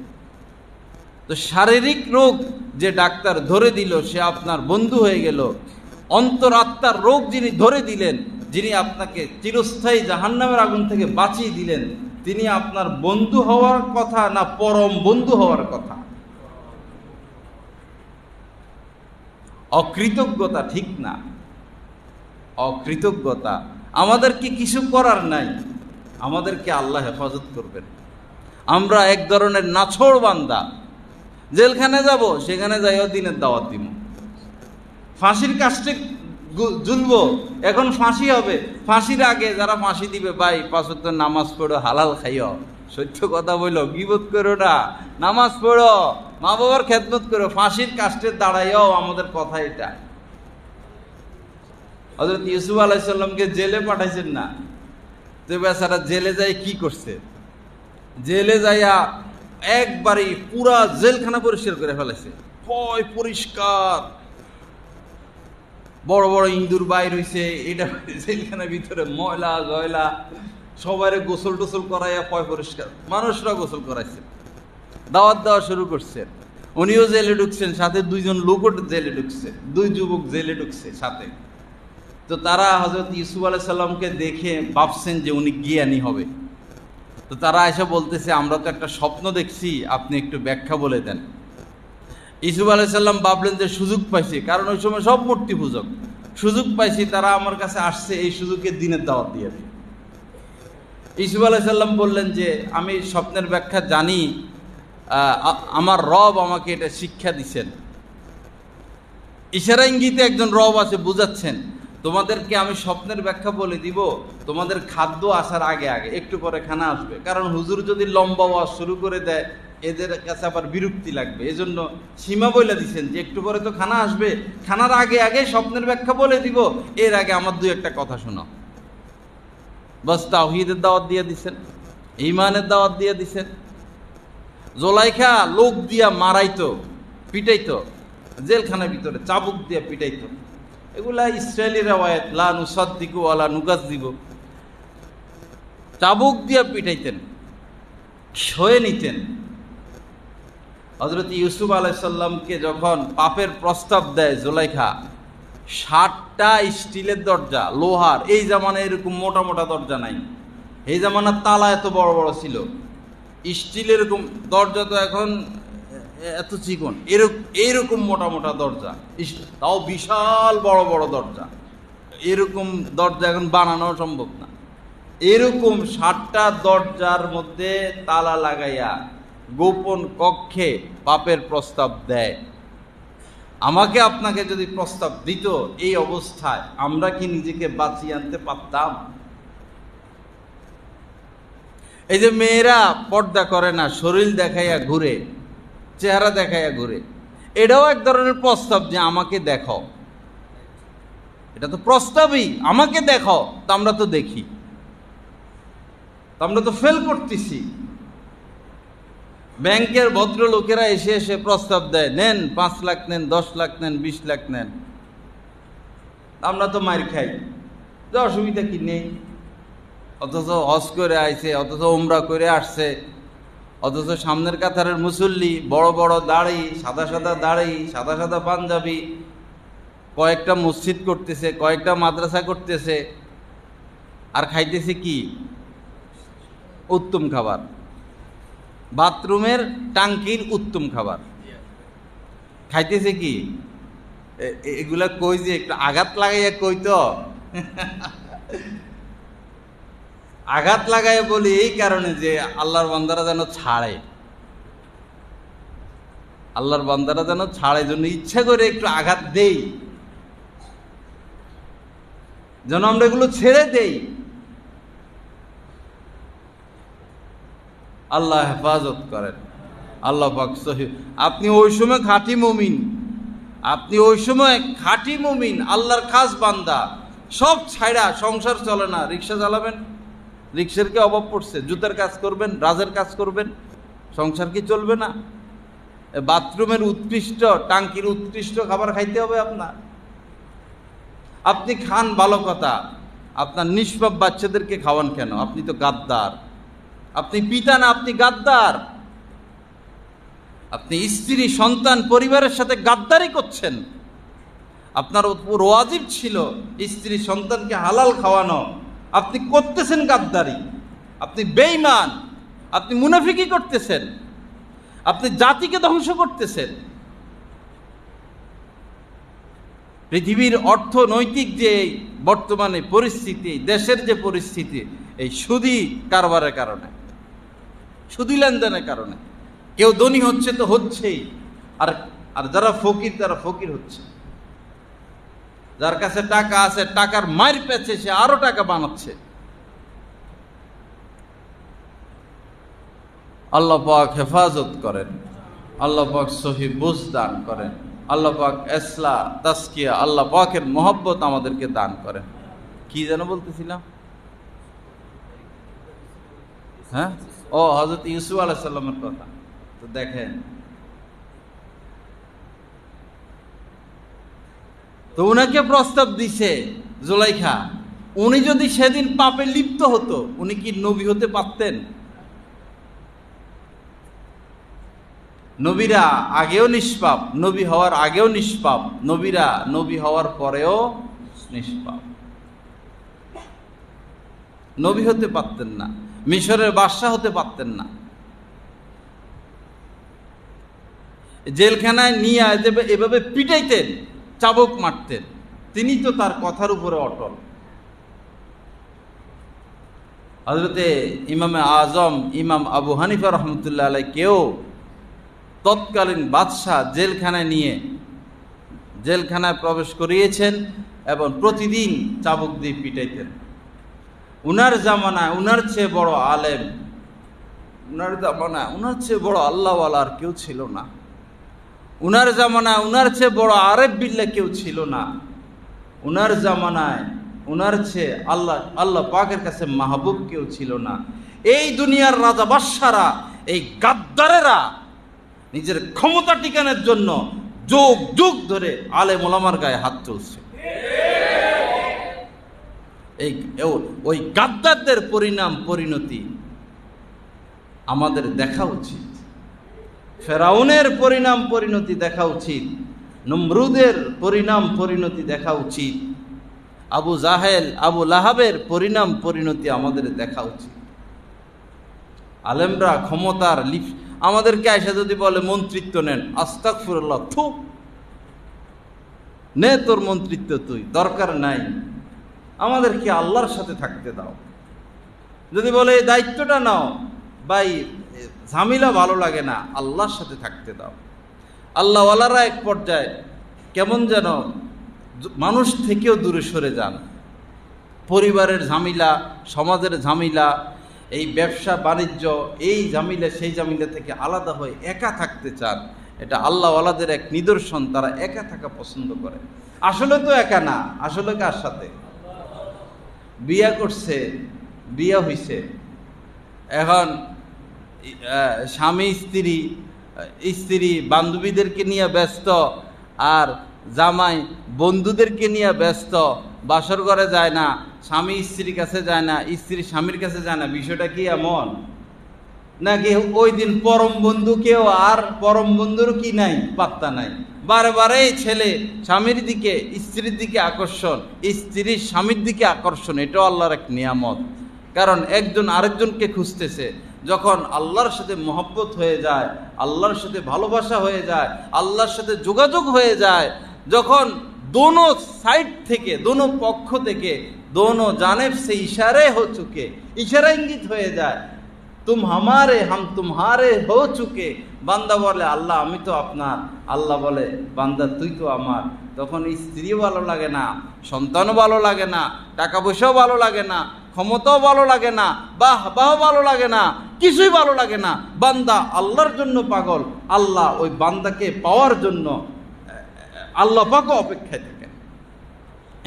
Speaker 1: তো শারীরিক রোগ যে ডাক্তার ধরে দিল সে আপনার বন্ধু হয়ে গেল। অন্তরাত্মার রোগ যিনি ধরে দিলেন, যিনি আপনাকে চিরস্থায়ী জাহান্নামের আগুন থেকে বাঁচিয়ে দিলেন, তিনি আপনার বন্ধু হওয়ার কথা না পরম বন্ধু হওয়ার কথা? অকৃতজ্ঞতা ঠিক না, অকৃতজ্ঞতা। আমাদেরকে কিছু করার নাই, আমাদেরকে আল্লাহ হেফাজত করবেন। আমরা এক ধরনের নাছোড় বান্দা, জেলখানে যাব, সেখানে যাইও দিনের দাওয়াত দিব, ফাঁসির কাস্টে ঝুলব, এখন ফাঁসি হবে, ফাঁসির আগে যারা ফাঁসি দিবে, ভাই 5 ওয়াক্ত নামাজ পড়ো, হালাল খাইও, সত্য কথা বললো, গীবত করো না, নামাজ পড়ো, মা বাবার খেদমত করো, ফাঁসির কাস্টে দাঁড়াইও। আমাদের কথা এটা। হযরত ইউসুফ আলাইহিস সালামকে জেলে পাঠাইছেন না, তো বেচারা জেলে যাই কি করছে? জেলে যাইয়া একবারই পুরা জেলখানা পরিষ্কার করে ফেলেছে, পরিষ্কার, বড় বড় ইন্দুর বাইর হইছে, এটা জেলখানার ভিতরে ময়লা জয়লা, সবাই গোসল টোসল করাইয়া পরিষ্কার, মানুষরা গোসল করাইছে, দাওয়াত দেওয়া শুরু করছে। উনিও জেলে ঢুকছেন, সাথে 2 জন লোকও জেলে ঢুকছে, 2 যুবক জেলে ঢুকছে সাথে। তো তারা হযরত ইউসুফ আলাইহিস সালামকে দেখে ভাবছেন যে উনি জ্ঞানী হবে। তো তারা এসে বলতেছে, আমরা তো একটা স্বপ্ন দেখছি, আপনি একটু ব্যাখ্যা বলে দেন। ইউসুফ আলাইহিস সালাম ভাবলেন যে সুযোগ পাইছি, কারণ ওই সময় সব মূর্তি পূজক, সুযোগ পাইছি, তারা আমার কাছে আসছে, এই সুযোগে দিনের দাওয়াত দিয়ে দিই। ইউসুফ আলাইহিস সালাম বললেন যে আমি স্বপ্নের ব্যাখ্যা জানি, আমার রব আমাকে এটা শিক্ষা দিচ্ছেন। ইশারা ইঙ্গিতে একজন রব আছে, বুঝাচ্ছেন, তোমাদেরকে আমি স্বপ্নের ব্যাখ্যা বলে দিব, তোমাদের খাদ্য আসার আগে আগে, একটু পরে খানা আসবে। কারণ হুজুর যদি লম্বা ওয়াজ শুরু করে দেয় এদের কাছে আবার বিরক্তি লাগবে, এজন্য সীমা বলে দিচ্ছেন যে একটু পরে তো খানা আসবে, খানার আগে আগে স্বপ্নের ব্যাখ্যা বলে দিব, এর আগে আমার 2-1টা কথা শোনো। বাস তাওহীদের দাওয়াত দিয়ে দিচ্ছেন, ঈমানের দাওয়াত দিয়ে দিচ্ছেন। জোলাইখা লোক দিয়া মারাইতো, পিটাইতো, জেলখানার ভিতরে চাবুক দিয়া পিটাইতো। এগুলা ইসরায়েলি রওয়ায়াত, লা নুসাদ্দিকু ওয়ালা নুকাযযিবু। চাবুক দিয়া পিটাইতেন, সয়ে নিতেন। হযরত ইউসুফ আলাইহিস সালামকে যখন পাপের প্রস্তাব দেয় জোলাইখা, 60টা স্টিলের দরজা, লোহার, এই জামানায় এরকম মোটা মোটা দরজা নাই, এই জামানার তালা এত বড় বড় ছিল, স্টিলের এরকম দরজা তো এখন এত চিকন, এরকম মোটা মোটা দরজা, তাও বিশাল বড় বড় দরজা, এরকম দরজা এখন বানানো সম্ভব না। এরকম 60টা দরজার মধ্যে তালা লাগাইয়া গোপন কক্ষে পাপের প্রস্তাব দেয়। আমাকে আপনাকে যদি প্রস্তাব দিত এই অবস্থায়, আমরা কি নিজেকে বাঁচিয়ে আনতে পারতাম? এই যে মেয়েরা পর্দা করে না, শরীর দেখাইয়া ঘুরে, চেহারা দেখাইয়া ঘুরে, এটাও এক ধরনের প্রস্তাব যে আমাকে দেখো। এটা তো প্রস্তাবই, আমাকে দেখো। তা আমরা তো দেখি, আমরা তো ফেল করতেছি। ব্যাংকের ভদ্রলোকেরা এসে এসে প্রস্তাব দেয়, নেন 5 লাখ নেন, 10 লাখ নেন, 20 লাখ নেন, আমরা তো মার খাই, যে অসুবিধা কি নেই। অথচ হজ করে আইছে, অথচ উমরা করে আসছে, অথচ সামনের কাতারের মুসল্লি, বড় বড় দাড়ি, সাদা সাদা দাড়ি, সাদা সাদা পাঞ্জাবি, কয়েকটা মসজিদ করতেছে, কয়েকটা মাদ্রাসা করতেছে, আর খাইতেছে কি? উত্তম খাবার, বাথরুমের টাঙ্কির উত্তম খাবার খাইতেছে কি? এগুলা কই যে একটু আঘাত লাগাইয়া কই তো আঘাত লাগাইয়া বলি এই কারণে যে আল্লাহর বান্দারা যেন ছাড়ে, আল্লাহর বান্দারা যেন ছাড়ে, জন্য ইচ্ছা করে একটু আঘাত দেই, যেন আমরা এগুলো ছেড়ে দেই। আল্লাহ হেফাজত করেন। আল্লাহ পাক সহি। আপনি ওই সময় খাঁটি মুমিন, আপনি ওই সময় খাঁটি মুমিন, আল্লাহর খাস বান্দা, সব ছাইড়া সংসার চলে না, রিক্সা চালাবেন, রিক্সার কি অভাব পড়ছে? জুতার কাজ করবেন, রাজের কাজ করবেন, সংসার কি চলবে না? বাথরুমের উৎকৃষ্ট, টাঙ্কির উৎকৃষ্ট খাবার খাইতে হবে আপনার। আপনি খান ভালো কথা, আপনার নিষ্পাপ বাচ্চাদেরকে খাওয়ান কেন? আপনি তো গাদ্দার, আপনি পিতা না, আপনি গাদ্দার। আপনি স্ত্রী, সন্তান, পরিবারের সাথে গাদ্দারি করছেন। আপনার উপর ওয়াজিব ছিল স্ত্রী সন্তানকে হালাল খাওয়ানো, আপনি করতেছেন গাদ্দারি, আপনি বেঈমান, আপনি মুনাফিকি করতেছেন, আপনি জাতিকে ধ্বংস করতেছেন। পৃথিবীর অর্থনৈতিক যে বর্তমানে পরিস্থিতি, দেশের যে পরিস্থিতি, এই সুদি কারবারের কারণে, সুদি লেনদেনের কারণে কেউ ধনী হচ্ছে তো হচ্ছেই, আর যারা ফকির তারা ফকির হচ্ছে। যার কাছে টাকা আছে, টাকার মার পেছে সে আরো টাকা বানাচ্ছে। আল্লাহ পাক হেফাজত করেন, আল্লাহ পাক সহি বুঝ দান করেন, আল্লাহ পাক ইসলাহ তাসকিয়া, আল্লাহ পাকের মোহব্বত আমাদেরকে দান করেন। কি যেন বলতেছিলাম? হ্যাঁ, ও হযরত ইউসুফ আলাইহিস সালামের কথা। তো দেখেন, তো উনাকে প্রস্তাব দিছে জুলাইখা, উনি যদি সেদিন পাপে লিপ্ত হতো, উনি কি নবী হতে পারতেন? নবীরা আগেও নিষ্পাপ, নবী হওয়ার আগেও নিষ্পাপ, নবীরা নবী হওয়ার পরেও নিষ্পাপ। নবী হতে পারতেন না, মিশরের বাদশা হতে পারতেন না। জেলখানায় নিয়ে এভাবে পিটাইতেন, চাবুক মারতেন, তিনি তো তার কথার উপরে অটল। হযরতে ইমামে আজম ইমাম আবু হানিফা রহমতুল্লাহ আলাইহি কেউ তৎকালীন বাদশাহ জেলখানায় নিয়ে জেলখানায় প্রবেশ করিয়েছেন এবং প্রতিদিন চাবুক দিয়ে পিটাইতেন। উনার জামানায় উনার চেয়ে বড় আলেম, উনার জামানায় উনার চেয়ে বড় আল্লাহওয়ালা আর কেউ ছিল না। উনার জামানায় উনার চেয়ে বড় আরেফ বিল্লাহ কেউ ছিল না। উনার জামানায় উনার চেয়ে আল্লাহ পাকের কাছে মাহবুব কেউ ছিল না। এই দুনিয়ার রাজা বাদশারা, এই গাদ্দারেরা নিজের ক্ষমতা টিকানোর জন্য যুগ যুগ ধরে আলেম ওলামার গায়ে হাত তুলছে। ওই গাদ্দারদের পরিণতি আমাদের দেখা উচিত। ফেরাউনের পরিণতি দেখা উচিত, নমরুদের পরিণতি দেখা উচিত, আবু জাহেল আবু লাহাবের পরিণতি আমাদের দেখা উচিত। আলেমরা ক্ষমতার আমাদেরকে আয়সা যদি বলে মন্ত্রিত্ব নেন, আস্তাগফিরুল্লাহ, থু, নে তোর মন্ত্রিত্ব, তুই দরকার নাই, আমাদেরকে আল্লাহর সাথে থাকতে দাও। যদি বলে এই দায়িত্বটা নাও, ভাই ঝামেলা ভালো লাগে না, আল্লাহর সাথে থাকতে দাও। আল্লাহওয়ালারা এক পর্যায়ে কেমন যেন মানুষ থেকেও দূরে সরে যান। পরিবারের ঝামেলা, সমাজের ঝামেলা, এই ব্যবসা বাণিজ্য, এই ঝামেলা সেই ঝামেলা থেকে আলাদা হয়ে একা থাকতে চান। এটা আল্লাহওয়ালাদের এক নিদর্শন, তারা একা থাকা পছন্দ করে। আসলে তো একা না, আসলে কার সাথে বিয়া করছে, বিয়া হইছে, এখন স্বামী স্ত্রী বান্ধবীদেরকে নিয়ে ব্যস্ত, আর জামাই বন্ধুদেরকে নিয়ে ব্যস্ত, বাসর ঘরে যায় না, স্বামী স্ত্রীর কাছে যায় না, স্ত্রী স্বামীর কাছে যায় না। বিষয়টা কি এমন? নাকি ওই দিন পরম বন্ধু কেউ আর পরম বন্ধুর কি নাই, পাত্তা নাই। বারে বারে ছেলে স্বামীর দিকে, স্ত্রীর দিকে আকর্ষণ, স্ত্রীর স্বামীর দিকে আকর্ষণ, এটাও আল্লাহর এক নিয়ামত। কারণ একজন আরেকজনকে খুঁজতেছে। যখন আল্লাহর সাথে মহব্বত হয়ে যায়, আল্লাহর সাথে ভালোবাসা হয়ে যায়, আল্লাহর সাথে যোগাযোগ হয়ে যায়, যখন দোনো সাইড থেকে, দোনো পক্ষ থেকে, দোনো জানেব সে ইশারে হো চুকে, ইশারা ইঙ্গিত হয়ে যায়, তুম হামারে হাম তুমহারে হো চুকে। বান্দা বলে আল্লাহ আমি তো আপনার, আল্লাহ বলে বান্দা তুই তো আমার। তখন স্ত্রীও ভালো লাগে না, সন্তানও ভালো লাগে না, টাকা পয়সাও ভালো লাগে না, ক্ষমতাও ভালো লাগে না, বাহ ভালো লাগে না, কিছুই ভালো লাগে না। বান্দা আল্লাহর জন্য পাগল। আল্লাহ ওই বান্দাকে পাওয়ার জন্য আল্লাহ পাকও অপেক্ষায় থাকেন,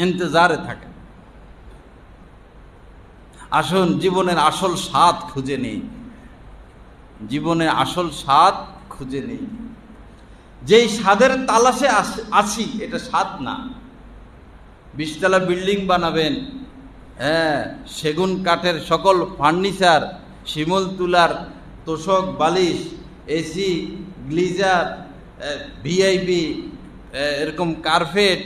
Speaker 1: ইন্তজারে থাকেন। আসুন জীবনের আসল স্বাদ খুঁজে নেই, জীবনের আসল স্বাদ খুঁজে নেই। যেই স্বাদের তালাশে আছি এটা স্বাদ না। 20 তলা বিল্ডিং বানাবেন, হ্যাঁ, সেগুন কাঠের সকল ফার্নিচার, শিমুল তুলার তোষক বালিশ, এসি, গ্লিজার, ভিআইপি এরকম কার্পেট,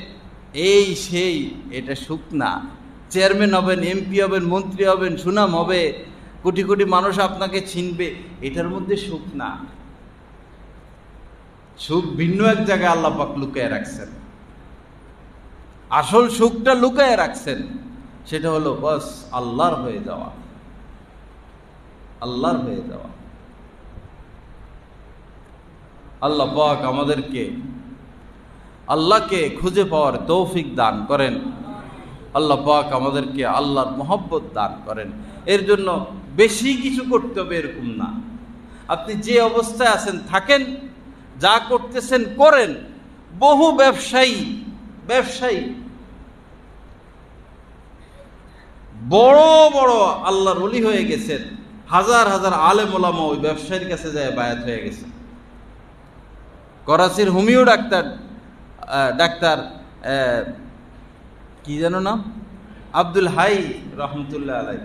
Speaker 1: এই সেই, এটা সুখ না। চেয়ারম্যান হবেন, এমপি হবেন, মন্ত্রী হবেন, সুনাম হবে, কোটি কোটি মানুষ আপনাকে চিনবে, এটার মধ্যে সুখ না। সুখ ভিন্ন এক জায়গায় আল্লাহ পাক লুকায় রাখছেন। আসল সুখটা লুকায় রাখছেন, সেটা হলো বাস আল্লাহর হয়ে যাওয়া, আল্লাহর হয়ে যাওয়া। আল্লাহ পাক আমাদেরকে আল্লাহকে খুঁজে পাওয়ার তৌফিক দান করেন। আল্লাহ পাক আমাদেরকে আল্লাহর মহব্বত দান করেন। এর জন্য বেশি কিছু করতে হবে এরকম না। আপনি যে অবস্থায় আছেন থাকেন, যা করতেছেন করেন। বহু ব্যবসায়ী বড় বড় আল্লাহর ওলি হয়ে গেছেন, হাজার হাজার আলেম ওলামা ওই ব্যবসায়ীর কাছে যায় বায়াত হয়ে গেছে। করাচির হোমিও ডাক্তার কি যেন নাম, আব্দুল হাই রহমতুল্লাহ আলাই,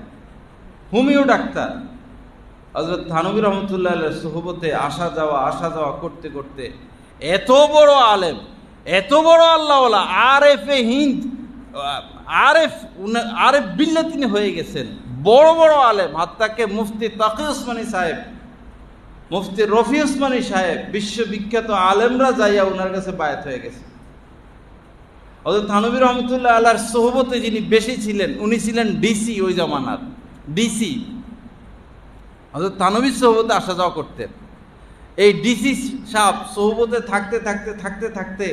Speaker 1: হোমিও ডাক্তার। হযরত থানভী রহমতুল্লাহ আলাইহির সোহবতে আসা যাওয়া করতে করতে এত বড় আলেম, এত বড় আল্লাহওয়ালা, আরেফে হিন্দ, আরেফ বিল্লাহ তিনি হয়ে গেছেন। বড় বড় আলেম, হাত্তাকে মুফতি তাকি উসমানী সাহেব, মুফতি রফি উসমানী সাহেব, বিশ্ববিখ্যাত আলেমরা যাইয়া ওনার কাছে বায়াত হয়ে গেছে। হযরত থানভী রহমতুল্লাহ আলাইহির সোহবতে যিনি বেশি ছিলেন, উনি ছিলেন ডিসি, ওই জামানার ডিসি। হযরত থানভীর সোহবতে আসা যাওয়া করতেন। এই ডিসি সাহেব সোহবতে থাকতে থাকতে থাকতে থাকতে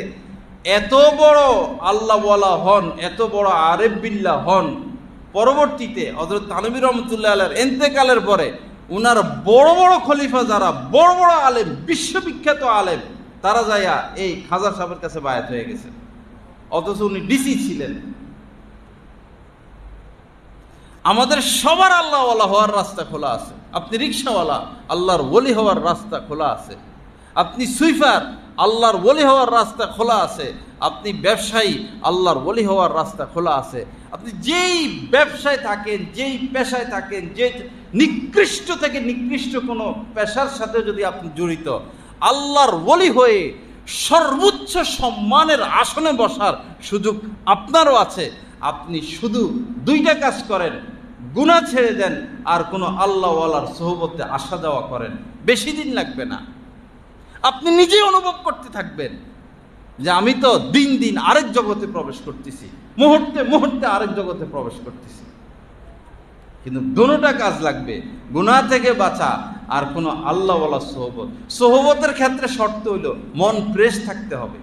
Speaker 1: এত বড় আল্লাহওয়ালা হন, এত বড় আরেফ বিল্লাহ হন, পরবর্তীতে হযরত থানভী রহমতুল্লাহ আলাইহির ইন্তেকালের পরে উনার বড় বড় খলিফা যারা, বড় বড় আলেম, বিশ্ববিখ্যাত আলেম, তারা যাইয়া এই খাজা সাহেবের কাছে বায়াত হয়ে গেছে, অথচ উনি ডিসি ছিলেন। আমাদের সবার আল্লাহওয়ালা হওয়ার রাস্তা খোলা আছে। আপনি রিক্সাওয়ালা, আল্লাহর ওলি হওয়ার রাস্তা খোলা আছে। আপনি সুইফার, আল্লাহর ওলি হওয়ার রাস্তা খোলা আছে। আপনি ব্যবসায়ী, আল্লাহর ওলি হওয়ার রাস্তা খোলা আছে। আপনি যেই ব্যবসায় থাকেন, যেই পেশায় থাকেন, যে নিকৃষ্ট থেকে নিকৃষ্ট কোনো পেশার সাথে যদি আপনি জড়িত, আল্লাহর ওলি হয়ে সর্বোচ্চ সম্মানের আসনে বসার সুযোগ আপনারও আছে। আপনি শুধু 2টা কাজ করেন, গুনাহ ছেড়ে দেন আর কোনো আল্লাহওয়ালার সোহবতে আসা যাওয়া করেন। বেশি দিন লাগবে না, আপনি নিজে অনুভব করতে থাকবেন যে আমি তো দিন দিন আরেক জগতে প্রবেশ করতেছি, মুহূর্তে মুহূর্তে আরেক জগতে প্রবেশ করতেছি। কিন্তু দুটোটা কাজ লাগবে, গুনাহ থেকে বাঁচা আর কোনো আল্লাহওয়ালা সোহবত। সোহবতের ক্ষেত্রে শর্ত হইল মন ফ্রেশ থাকতে হবে।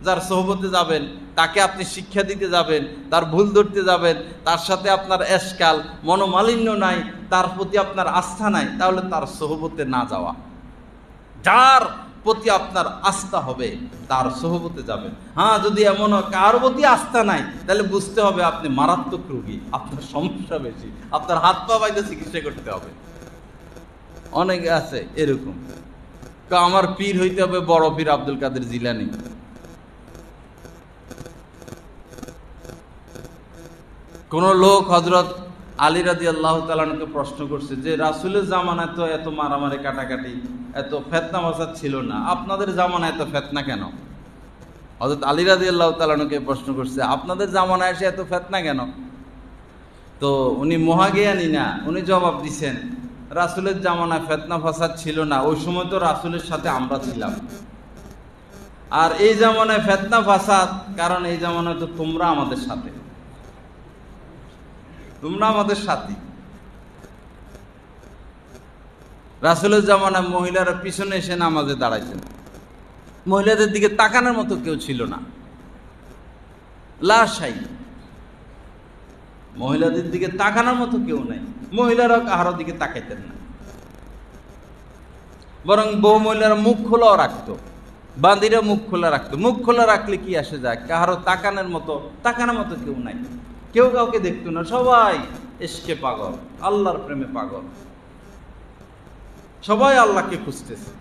Speaker 1: যার সোহবতে যাবেন তাকে আপনি শিক্ষা দিতে যাবেন, তার ভুল ধরতে যাবেন, তার সাথে আপনার এশকাল, মনোমালিন্য নাই, তার প্রতি আপনার আস্থা নাই, তাহলে তার সোহবতে না যাওয়া। যার প্রতি আপনার আস্থা হবে তার সোহবতে যাবেন। হ্যাঁ, যদি এমন কার প্রতি আস্থা নাই তাহলে বুঝতে হবে আপনি মারাত্মক রোগী, আপনার সমস্যা বেশি, আপনার হাত পা বাইতে চিকিৎসা করতে হবে। অনেকে আছে এরকম, আমার পীর হইতে হবে বড় পীর আব্দুল কাদের জিলানী। কোন লোক হযরত আলী রাদিয়াল্লাহু তাআলা আনহুকে প্রশ্ন করছে যে রাসূলের জামানায় তো এত মারামারি কাটাকাটি এত ফিতনা ফাসাদ ছিল না, আপনাদের জামানায় এত ফিতনা কেন? হযরত আলী রাদিয়াল্লাহু তাআলা আনহুকে প্রশ্ন করছে আপনাদের জামানায় এসে এত ফিতনা কেন? তো উনি মহাজ্ঞানী না, উনি জবাব দিছেন রাসূলের জামানায় ফিতনা ফাসাদ ছিল না, ওই সময় তো রাসূলের সাথে আমরা ছিলাম। আর এই জামানায় ফিতনা ফাসাদ, কারণ এই জামানায় তো তোমরা আমাদের সাথে, তোমরা আমাদের সাথী। রাসূলের জামানায় মহিলারা পিছনে এসে নামাজে দাঁড়াইতেন, মহিলাদের দিকে তাকানোর মতো কেউ ছিল না, লাশাই, মহিলাদের দিকে তাকানোর মতো কেউ নাই, মহিলারাও কাহারো দিকে তাকাইতেন না, বরং বহু মহিলারা মুখ খোলাও রাখতো, বান্দিরা মুখ খোলা রাখতো। মুখ খোলা রাখলে কি আসে যায়, কাহারো তাকানোর মতো কেউ নাই, কেউ কাউকে দেখতো না, সবাই ইশকে পাগল, আল্লাহর প্রেমে পাগল, সবাই আল্লাহকে খুঁজতেছে,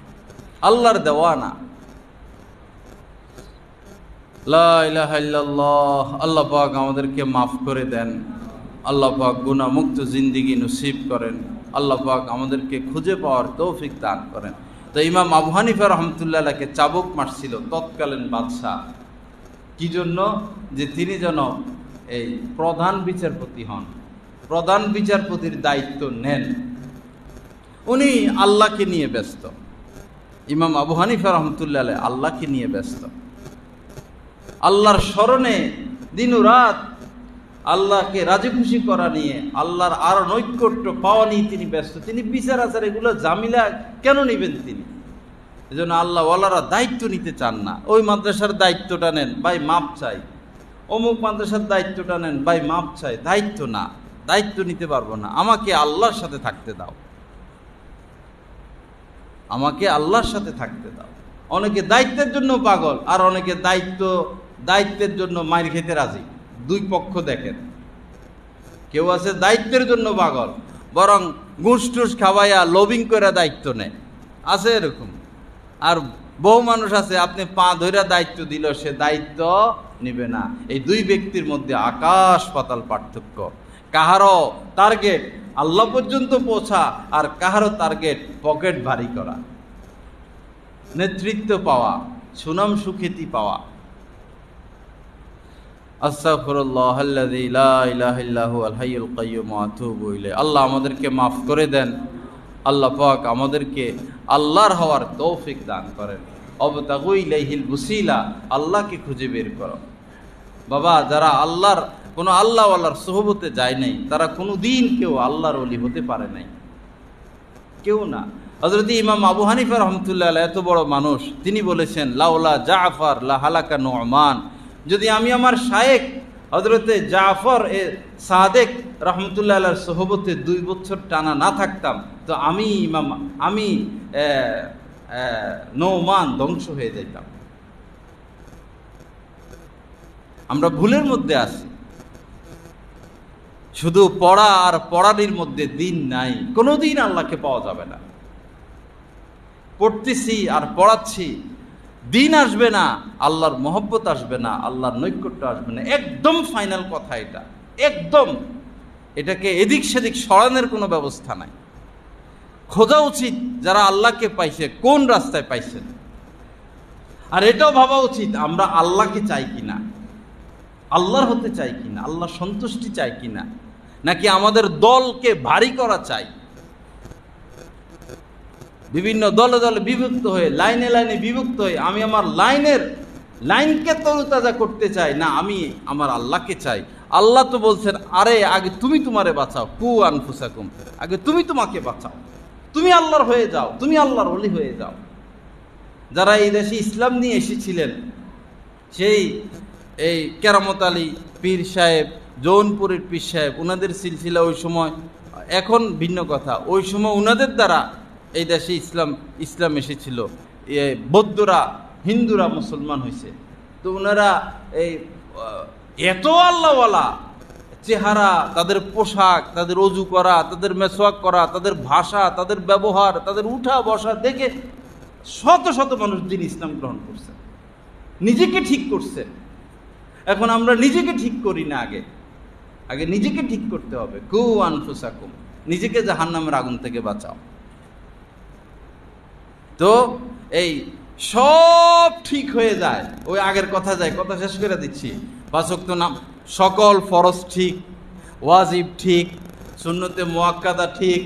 Speaker 1: আল্লাহর দেওয়ানা। লা ইলাহা ইল্লাল্লাহ। আল্লাহ পাক আমাদেরকে মাফ করে দেন, আল্লাহ পাক গুনাহ মুক্ত জিন্দেগি নসিব করেন, আল্লাহ পাক আমাদেরকে খুঁজে পাওয়ার তৌফিক দান করেন। তো ইমাম আবু হানিফা রাহমাতুল্লাহ আলাইহিকে চাবুক মারছিল তৎকালীন বাদশাহ, কি জন্য? যে তিনি যেন এই প্রধান বিচারপতি হন, প্রধান বিচারপতির দায়িত্ব নেন। উনি আল্লাহকে নিয়ে ব্যস্ত, ইমাম আবু হানিফা রাহমাতুল্লাহ আলাইহি আল্লাহকে নিয়ে ব্যস্ত, আল্লাহর স্মরণে দিন ও রাত, আল্লাহকে রাজি খুশি করা নিয়ে, আল্লাহর আরো নৈকট্য পাওয়া নিয়ে তিনি ব্যস্ত। তিনি বিচার আচার এগুলো জামিলা কেন নেবেন তিনি? এজন্য আল্লাহ ওয়ালারা দায়িত্ব নিতে চান না। ওই মাদ্রাসার দায়িত্বটা নেন, ভাই মাপ চাই, অমুক মাদ্রাসার দায়িত্বটা নেন, ভাই মাপ চাই, দায়িত্ব না, দায়িত্ব নিতে পারবো না, আমাকে আল্লাহর সাথে থাকতে দাও, আমাকে আল্লাহর সাথে থাকতে দাও। অনেকে দায়িত্বের জন্য পাগল, আর অনেকে দায়িত্বের জন্য মাইর খেতে রাজি। দুই পক্ষ দেখেন, কেউ আছে দায়িত্বের জন্য পাগল, বরং ঘুষ টুস খাওয়াইয়া লবিং করে দায়িত্ব নেয়, আছে এরকম। আর বহু মানুষ আছে আপনি পা ধইরা দায়িত্ব দিল, সে দায়িত্ব নিবে না। এই দুই ব্যক্তির মধ্যে আকাশ পাতাল পার্থক্য। কাহারও টার্গেট আল্লাহ পর্যন্ত পৌঁছা, আর কাহারও টার্গেট পকেট ভারী করা, নেতৃত্ব পাওয়া, সুনাম সুখ্যাতি পাওয়া। আস্তাগফিরুল্লাহ আল্লাযী লা ইলাহা ইল্লা হুয়াল হাইয়ুল কাইয়্যুম ওয়া আতুবু ইলাইহি। আল্লাহ আমাদেরকে মাফ করে দেন, আল্লাহ পাক আমাদেরকে আল্লাহর হওয়ার তৌফিক দান করেন। অবতাগু ইলাইহিল ওয়াসিলা, আল্লাহকে খুঁজে বের করো। বাবা, যারা আল্লাহর কোনো আল্লাহওয়ালার সোহবতে যায় নাই, তারা কোনো দিন কেউ আল্লাহর ওলি হতে পারে নাই, কেউ না। হযরত ইমাম আবু হানিফা রাহমাতুল্লাহ আলাইহি এত বড় মানুষ, তিনি বলেছেন লাউলা জাফর লা হালাকা নুমান, যদি আমি আমার শায়েখ হযরতে জাফর সাদেক রাহমাতুল্লাহ আলাইহির সোহবতে 2 বছর টানা না থাকতাম, তো আমি নুমান ধ্বংস হয়ে যেতাম। আমরা ভুলের মধ্যে আছি, শুধু পড়া আর পড়ানির মধ্যে দিন নাই, কোনোদিন আল্লাহকে পাওয়া যাবে না। পড়তেছি আর পড়াচ্ছি, দিন আসবে না, আল্লাহর মহব্বত আসবে না, আল্লাহর নৈকট্য আসবে না। একদম ফাইনাল কথা এটা, একদম। এটাকে এদিক সেদিক সরানোর কোনো ব্যবস্থা নাই। খোঁজা উচিত যারা আল্লাহকে পাইছে কোন রাস্তায় পাইছেন, আর এটাও ভাবা উচিত আমরা আল্লাহকে চাই কিনা, আল্লাহর হতে চাই কিনা, আল্লাহ সন্তুষ্টি চাই কিনা, নাকি আমাদের দলকে ভারী করা চাই। বিভিন্ন দলে দলে বিভক্ত হয়ে, লাইনে লাইনে বিভক্ত হয়ে, আমি আমার লাইনকে তরুতাজা করতে চাই না, আমি আমার আল্লাহকে চাই। আল্লাহ তো বলছেন, আরে আগে তুমি তোমারে বাঁচাও, কু আনফুসাকুম, আগে তুমি তোমাকে বাঁচাও, তুমি আল্লাহর হয়ে যাও, তুমি আল্লাহর ওলি হয়ে যাও। যারা এই দেশে ইসলাম নিয়ে এসেছিলেন, এই কেরামত আলী পীর সাহেব, জৌনপুরের পীর সাহেব, ওনাদের সিলসিলা ওই সময়, এখন ভিন্ন কথা, ওই সময় ওনাদের দ্বারা এই দেশে ইসলাম এসেছিল। বৌদ্ধরা, হিন্দুরা মুসলমান হয়েছে। তো ওনারা এত আল্লাহওয়ালা চেহারা, তাদের পোশাক, তাদের অজু করা, তাদের মেসওয়াক করা, তাদের ভাষা, তাদের ব্যবহার, তাদের উঠা বসা দেখে শত শত মানুষ দিন ইসলাম গ্রহণ করছে, নিজেকে ঠিক করছে। এখন আমরা নিজেকে ঠিক করি না, আগে আগে নিজেকে ঠিক করতে হবে। কু আনফুসাকুম, নিজেকে জাহান্নামের আগুন থেকে বাঁচাও। তো এই সব ঠিক হয়ে যায়, ওই আগের কথা যায়, কথা শেষ করে দিচ্ছি। 5 ওয়াক্ত নাম, সকল ফরজ ঠিক, ওয়াজিব ঠিক, সুন্নতে মুআক্কাদা ঠিক,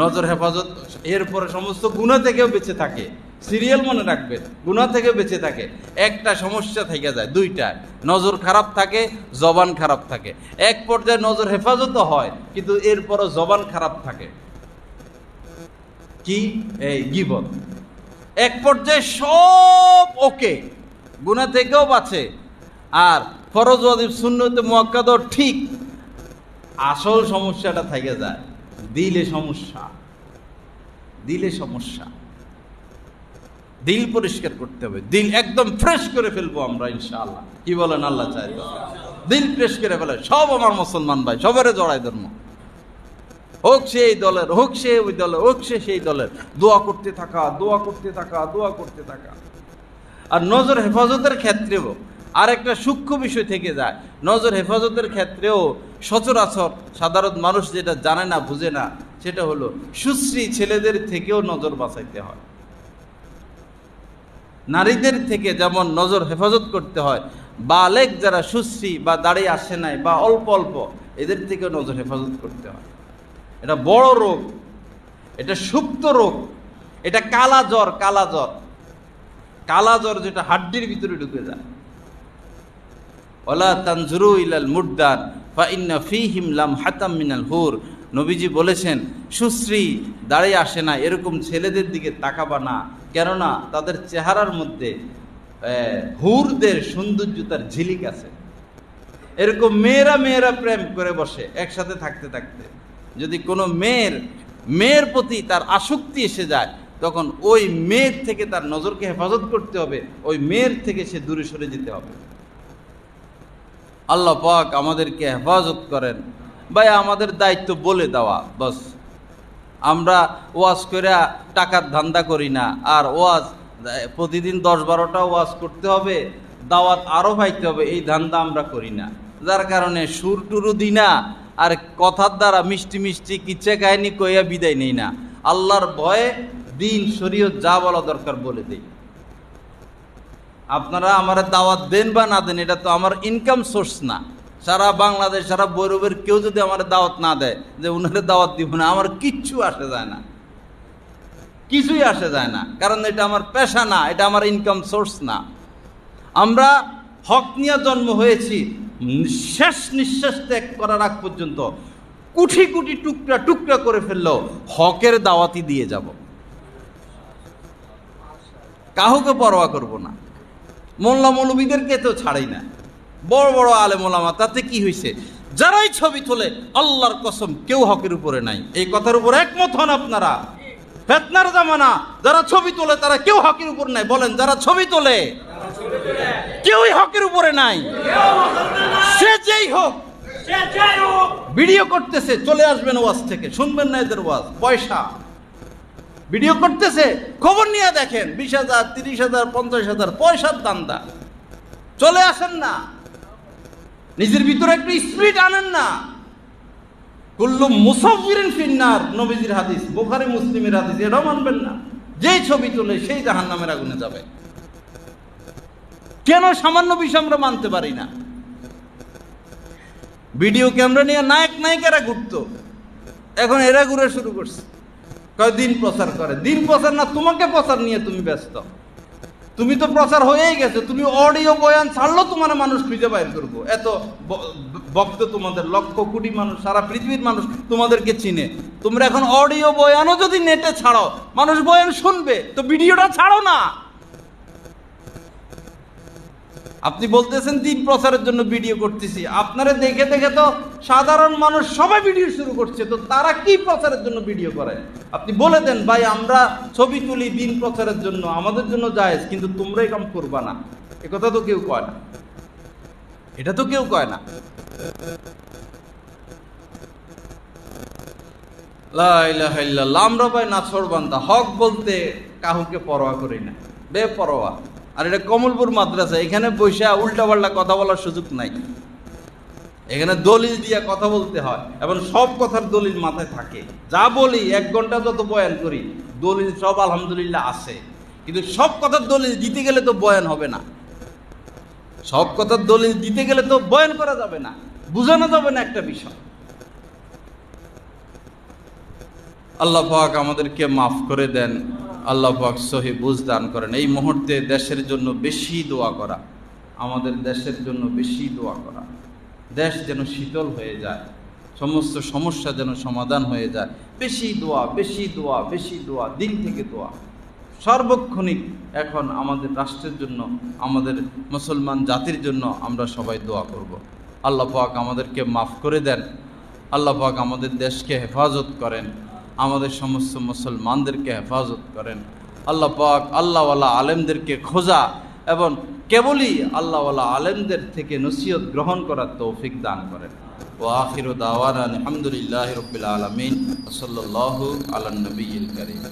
Speaker 1: নজর হেফাজত, এরপরে সমস্ত গুনাহ থেকেও বেঁচে থাকে। সিরিয়াল মনে রাখবেন, গুনাহ থেকে বেঁচে থাকে। একটা সমস্যা থেকে যায়, দুইটা, নজর খারাপ থাকে, জবান খারাপ থাকে। এক পর্যায়ে নজর হেফাজতও হয়, কিন্তু এরপরও জবান খারাপ থাকে। কি? এই গীবত। এক পর্যায়ে সব ওকে, গুনাহ থেকেও বাঁচে, আর ফরজ ওয়াজিব সুন্নতে মুআক্কাদা ঠিক। আসল সমস্যাটা থেকে যায় দিলে সমস্যা, দিলে সমস্যা। দিল পরিষ্কার করতে হবে, দিল একদম ফ্রেশ করে ফেলবো আমরা ইনশাআল্লাহ। কি বলেন? আল্লাহ চাই তো দিল ফ্রেশ করে ফেলে। সব আমার মুসলমান ভাই, সবারে জড়াই ধর্ম, হোক সে এই দলের, হোক সে ওই দলের, হোক সে সেই দলের। দোয়া করতে থাকা, দোয়া করতে থাকা, দোয়া করতে থাকা। আর নজর হেফাজতের ক্ষেত্রেও আরেকটা সূক্ষ্ম বিষয় থেকে যায়। নজর হেফাজতের ক্ষেত্রেও সচরাচর সাধারণ মানুষ যেটা জানে না, বুঝে না, সেটা হলো সুশ্রী ছেলেদের থেকেও নজর বাঁচাইতে হয়। নারীদের থেকে যেমন নজর হেফাজত করতে হয়, বালেগ যারা সুশ্রী বা দাড়ি আসে নাই বা অল্প অল্প, এদের থেকেও নজর হেফাজত করতে হয়। এটা বড় রোগ, এটা সুপ্ত রোগ, এটা কালা জ্বর। কালা জ্বর, কালা জ্বর যেটা হাড্ডির ভিতরে ঢুকে যায়। ওয়ালা তানজুরু ইলাল মুদ্দান ফা ইন্না ফীহিম লামহাতাম মিনাল হুর। নবীজি বলেছেন, সুশ্রী দাঁড়িয়ে আসে না এরকম ছেলেদের দিকে তাকাবা না, কেননা তাদের চেহারার মধ্যে হুরদের সৌন্দর্যতার ঝিলিক আছে। এরকম মেয়েরা প্রেম করে বসে একসাথে থাকতে থাকতে, যদি কোনো মেয়ের প্রতি তার আসক্তি এসে যায়, তখন ওই মেয়ের থেকে তার নজরকে হেফাজত করতে হবে, ওই মেয়ের থেকে সে দূরে সরে যেতে হবে। আল্লাহ পাক আমাদেরকে হেফাজত করেন। ভাই আমাদের দায়িত্ব বলে দেওয়া, বাস। আমরা ওয়াজ করে টাকার ধান্দা করি না, আর ওয়াজ প্রতিদিন 10-12টা ওয়াজ করতে হবে, দাওয়াত আরও পাইতে হবে, এই ধান্দা আমরা করি না। যার কারণে সুর টুরু দিই না, আর কথার দ্বারা মিষ্টি মিষ্টি কিচ্ছা কাহিনী কইয়া বিদায় নেই না। আল্লাহর ভয়ে দিন শরীয়ত যা বলা দরকার বলে দেই। আপনারা আমার দাওয়াত দেন বা না দেন, এটা তো আমার ইনকাম সোর্স না। সারা বাংলাদেশ, সারা বৈরবের কেউ যদি আমার দাওয়াত না দেয়, যে উনারে দাওয়াত দিব না, আমার কিচ্ছু আসে যায় না, কিছুই আসে যায় না। কারণ এটা আমার পেশা না, এটা আমার ইনকাম সোর্স না। আমরা হক নিয়ে জন্ম হয়েছি, শেষ নিঃশ্বাস ত্যাগ করার আগ পর্যন্ত কুঠি কুটি টুকরা টুকরা করে ফেললেও হকের দাওয়াতি দিয়ে যাব, কাউকে পরোয়া করব না। মোল্লা মৌলবীদেরকে তো ছাড়াই না, বড় বড় আলেম ওলামা, তাতে কি হয়েছে? যারাই ছবি তোলে, আল্লাহর কসম কেউ হকের উপরে নাই। এই কথার উপর একমত হন আপনারা? ফিতনার জামানা, যারা ছবি তোলে তারা কেউ হকের উপর নাই। বলেন, যারা ছবি তোলে কেউই হকের উপরে নাই। সে যেই হোক, ভিডিও করতেছে, চলে আসবেন ওয়াজ থেকে, শুনবেন না এদের ওয়াজ, পয়সা। ভিডিও করতেছে, খবর নিয়ে দেখেন, 20,000, 30,000, 50,000 পয়সার দান্দা। চলে আসেন না, নিজের ভিতরে একটু স্পিরিট আনেন না। কুল্লু মুসাফিরিন ফিন্নার, নবীজির হাদিস, বুখারী মুসলিমের হাদিস, এটাও মানবেন না। যেই ছবি তোলে সেই জাহান্নামের আগুনে যাবে। কেন সামান্য বিষয় আমরা মানতে পারি না? ভিডিও ক্যামেরা নিয়ে নায়ক নায়িকারা ঘুরতো, এখন এরা ঘুরে শুরু করছে। দিন প্রচার করে, দিন প্রচার না, তোমাকে প্রচার নিয়ে তুমি ব্যস্ত। তুমি তো প্রচার হয়েই গেছে, তুমি অডিও বয়ান ছাড়লো তোমার মানুষ খুঁজে বাইর করবো। এত ভক্ত তোমাদের, লক্ষ কোটি মানুষ, সারা পৃথিবীর মানুষ তোমাদেরকে চিনে। তোমরা এখন অডিও বয়ানও যদি নেটে ছাড়ো, মানুষ বয়ান শুনবে, তো ভিডিওটা ছাড়ো না। আপনি বলতেছেন দিন প্রচারের জন্য ভিডিও করতেছি, আপনারা দেখে দেখে তো সাধারণ মানুষ সবাই ভিডিও শুরু করছে, তো তারা কি প্রচারের জন্য ভিডিও করে? আপনি বলে দেন, ভাই আমরা ছবি তুলি দিন প্রচারের জন্য, আমাদের জন্য জায়েজ, কিন্তু তোমরা এই কাম করবা না। একথা তো কেউ কয় না, এটা তো কেউ কয় না। লা ইলাহা ইল্লাল্লাহ। আমরা ভাই নাছর বান্দা, হক বলতে কাউকে পরোয়া করি না, বেপরোয়া। আর এটা কমলপুর মাদ্রাসা, এখানে বসে উল্টা পাল্টা কথা বলার সুযোগ নাই। এখানে দলিল দিয়ে কথা বলতে হয় এবং সব কথার দলিল মাথায় থাকে। যা বলি 1 ঘন্টা যত বয়ান করি দলিল সব আলহামদুলিল্লাহ আছে, কিন্তু সব কথার দলিল দিতে গেলে তো বয়ান হবে না। সব কথার দলিল দিতে গেলে তো বয়ান করা যাবে না, বোঝানো যাবে না একটা বিষয়। আল্লাহ পাক আমাদেরকে মাফ করে দেন, আল্লাহ পাক সহি বুঝ দান করেন। এই মুহূর্তে দেশের জন্য বেশি দোয়া করা, আমাদের দেশের জন্য বেশি দোয়া করা, দেশ যেন শীতল হয়ে যায়, সমস্ত সমস্যা যেন সমাধান হয়ে যায়। বেশি দোয়া, বেশি দোয়া, বেশি দোয়া, দিন থেকে দোয়া সার্বক্ষণিক। এখন আমাদের রাষ্ট্রের জন্য, আমাদের মুসলমান জাতির জন্য আমরা সবাই দোয়া করব। আল্লাহ পাক আমাদেরকে মাফ করে দেন, আল্লাহ পাক আমাদের দেশকে হেফাজত করেন, আমাদের সমস্ত মুসলমানদেরকে হেফাজত করেন। আল্লাহ পাক আল্লাহওয়ালা আলেমদেরকে খোঁজা এবং কেবলই আল্লাহওয়ালা আলেমদের থেকে নসিহত গ্রহণ করার তৌফিক দান করেন। ওয়া আখিরু দাওয়ানা আলহামদুলিল্লাহি রাব্বিল আলামিন ওয়া সাল্লাল্লাহু আলান নবিয়্যিল কারীম।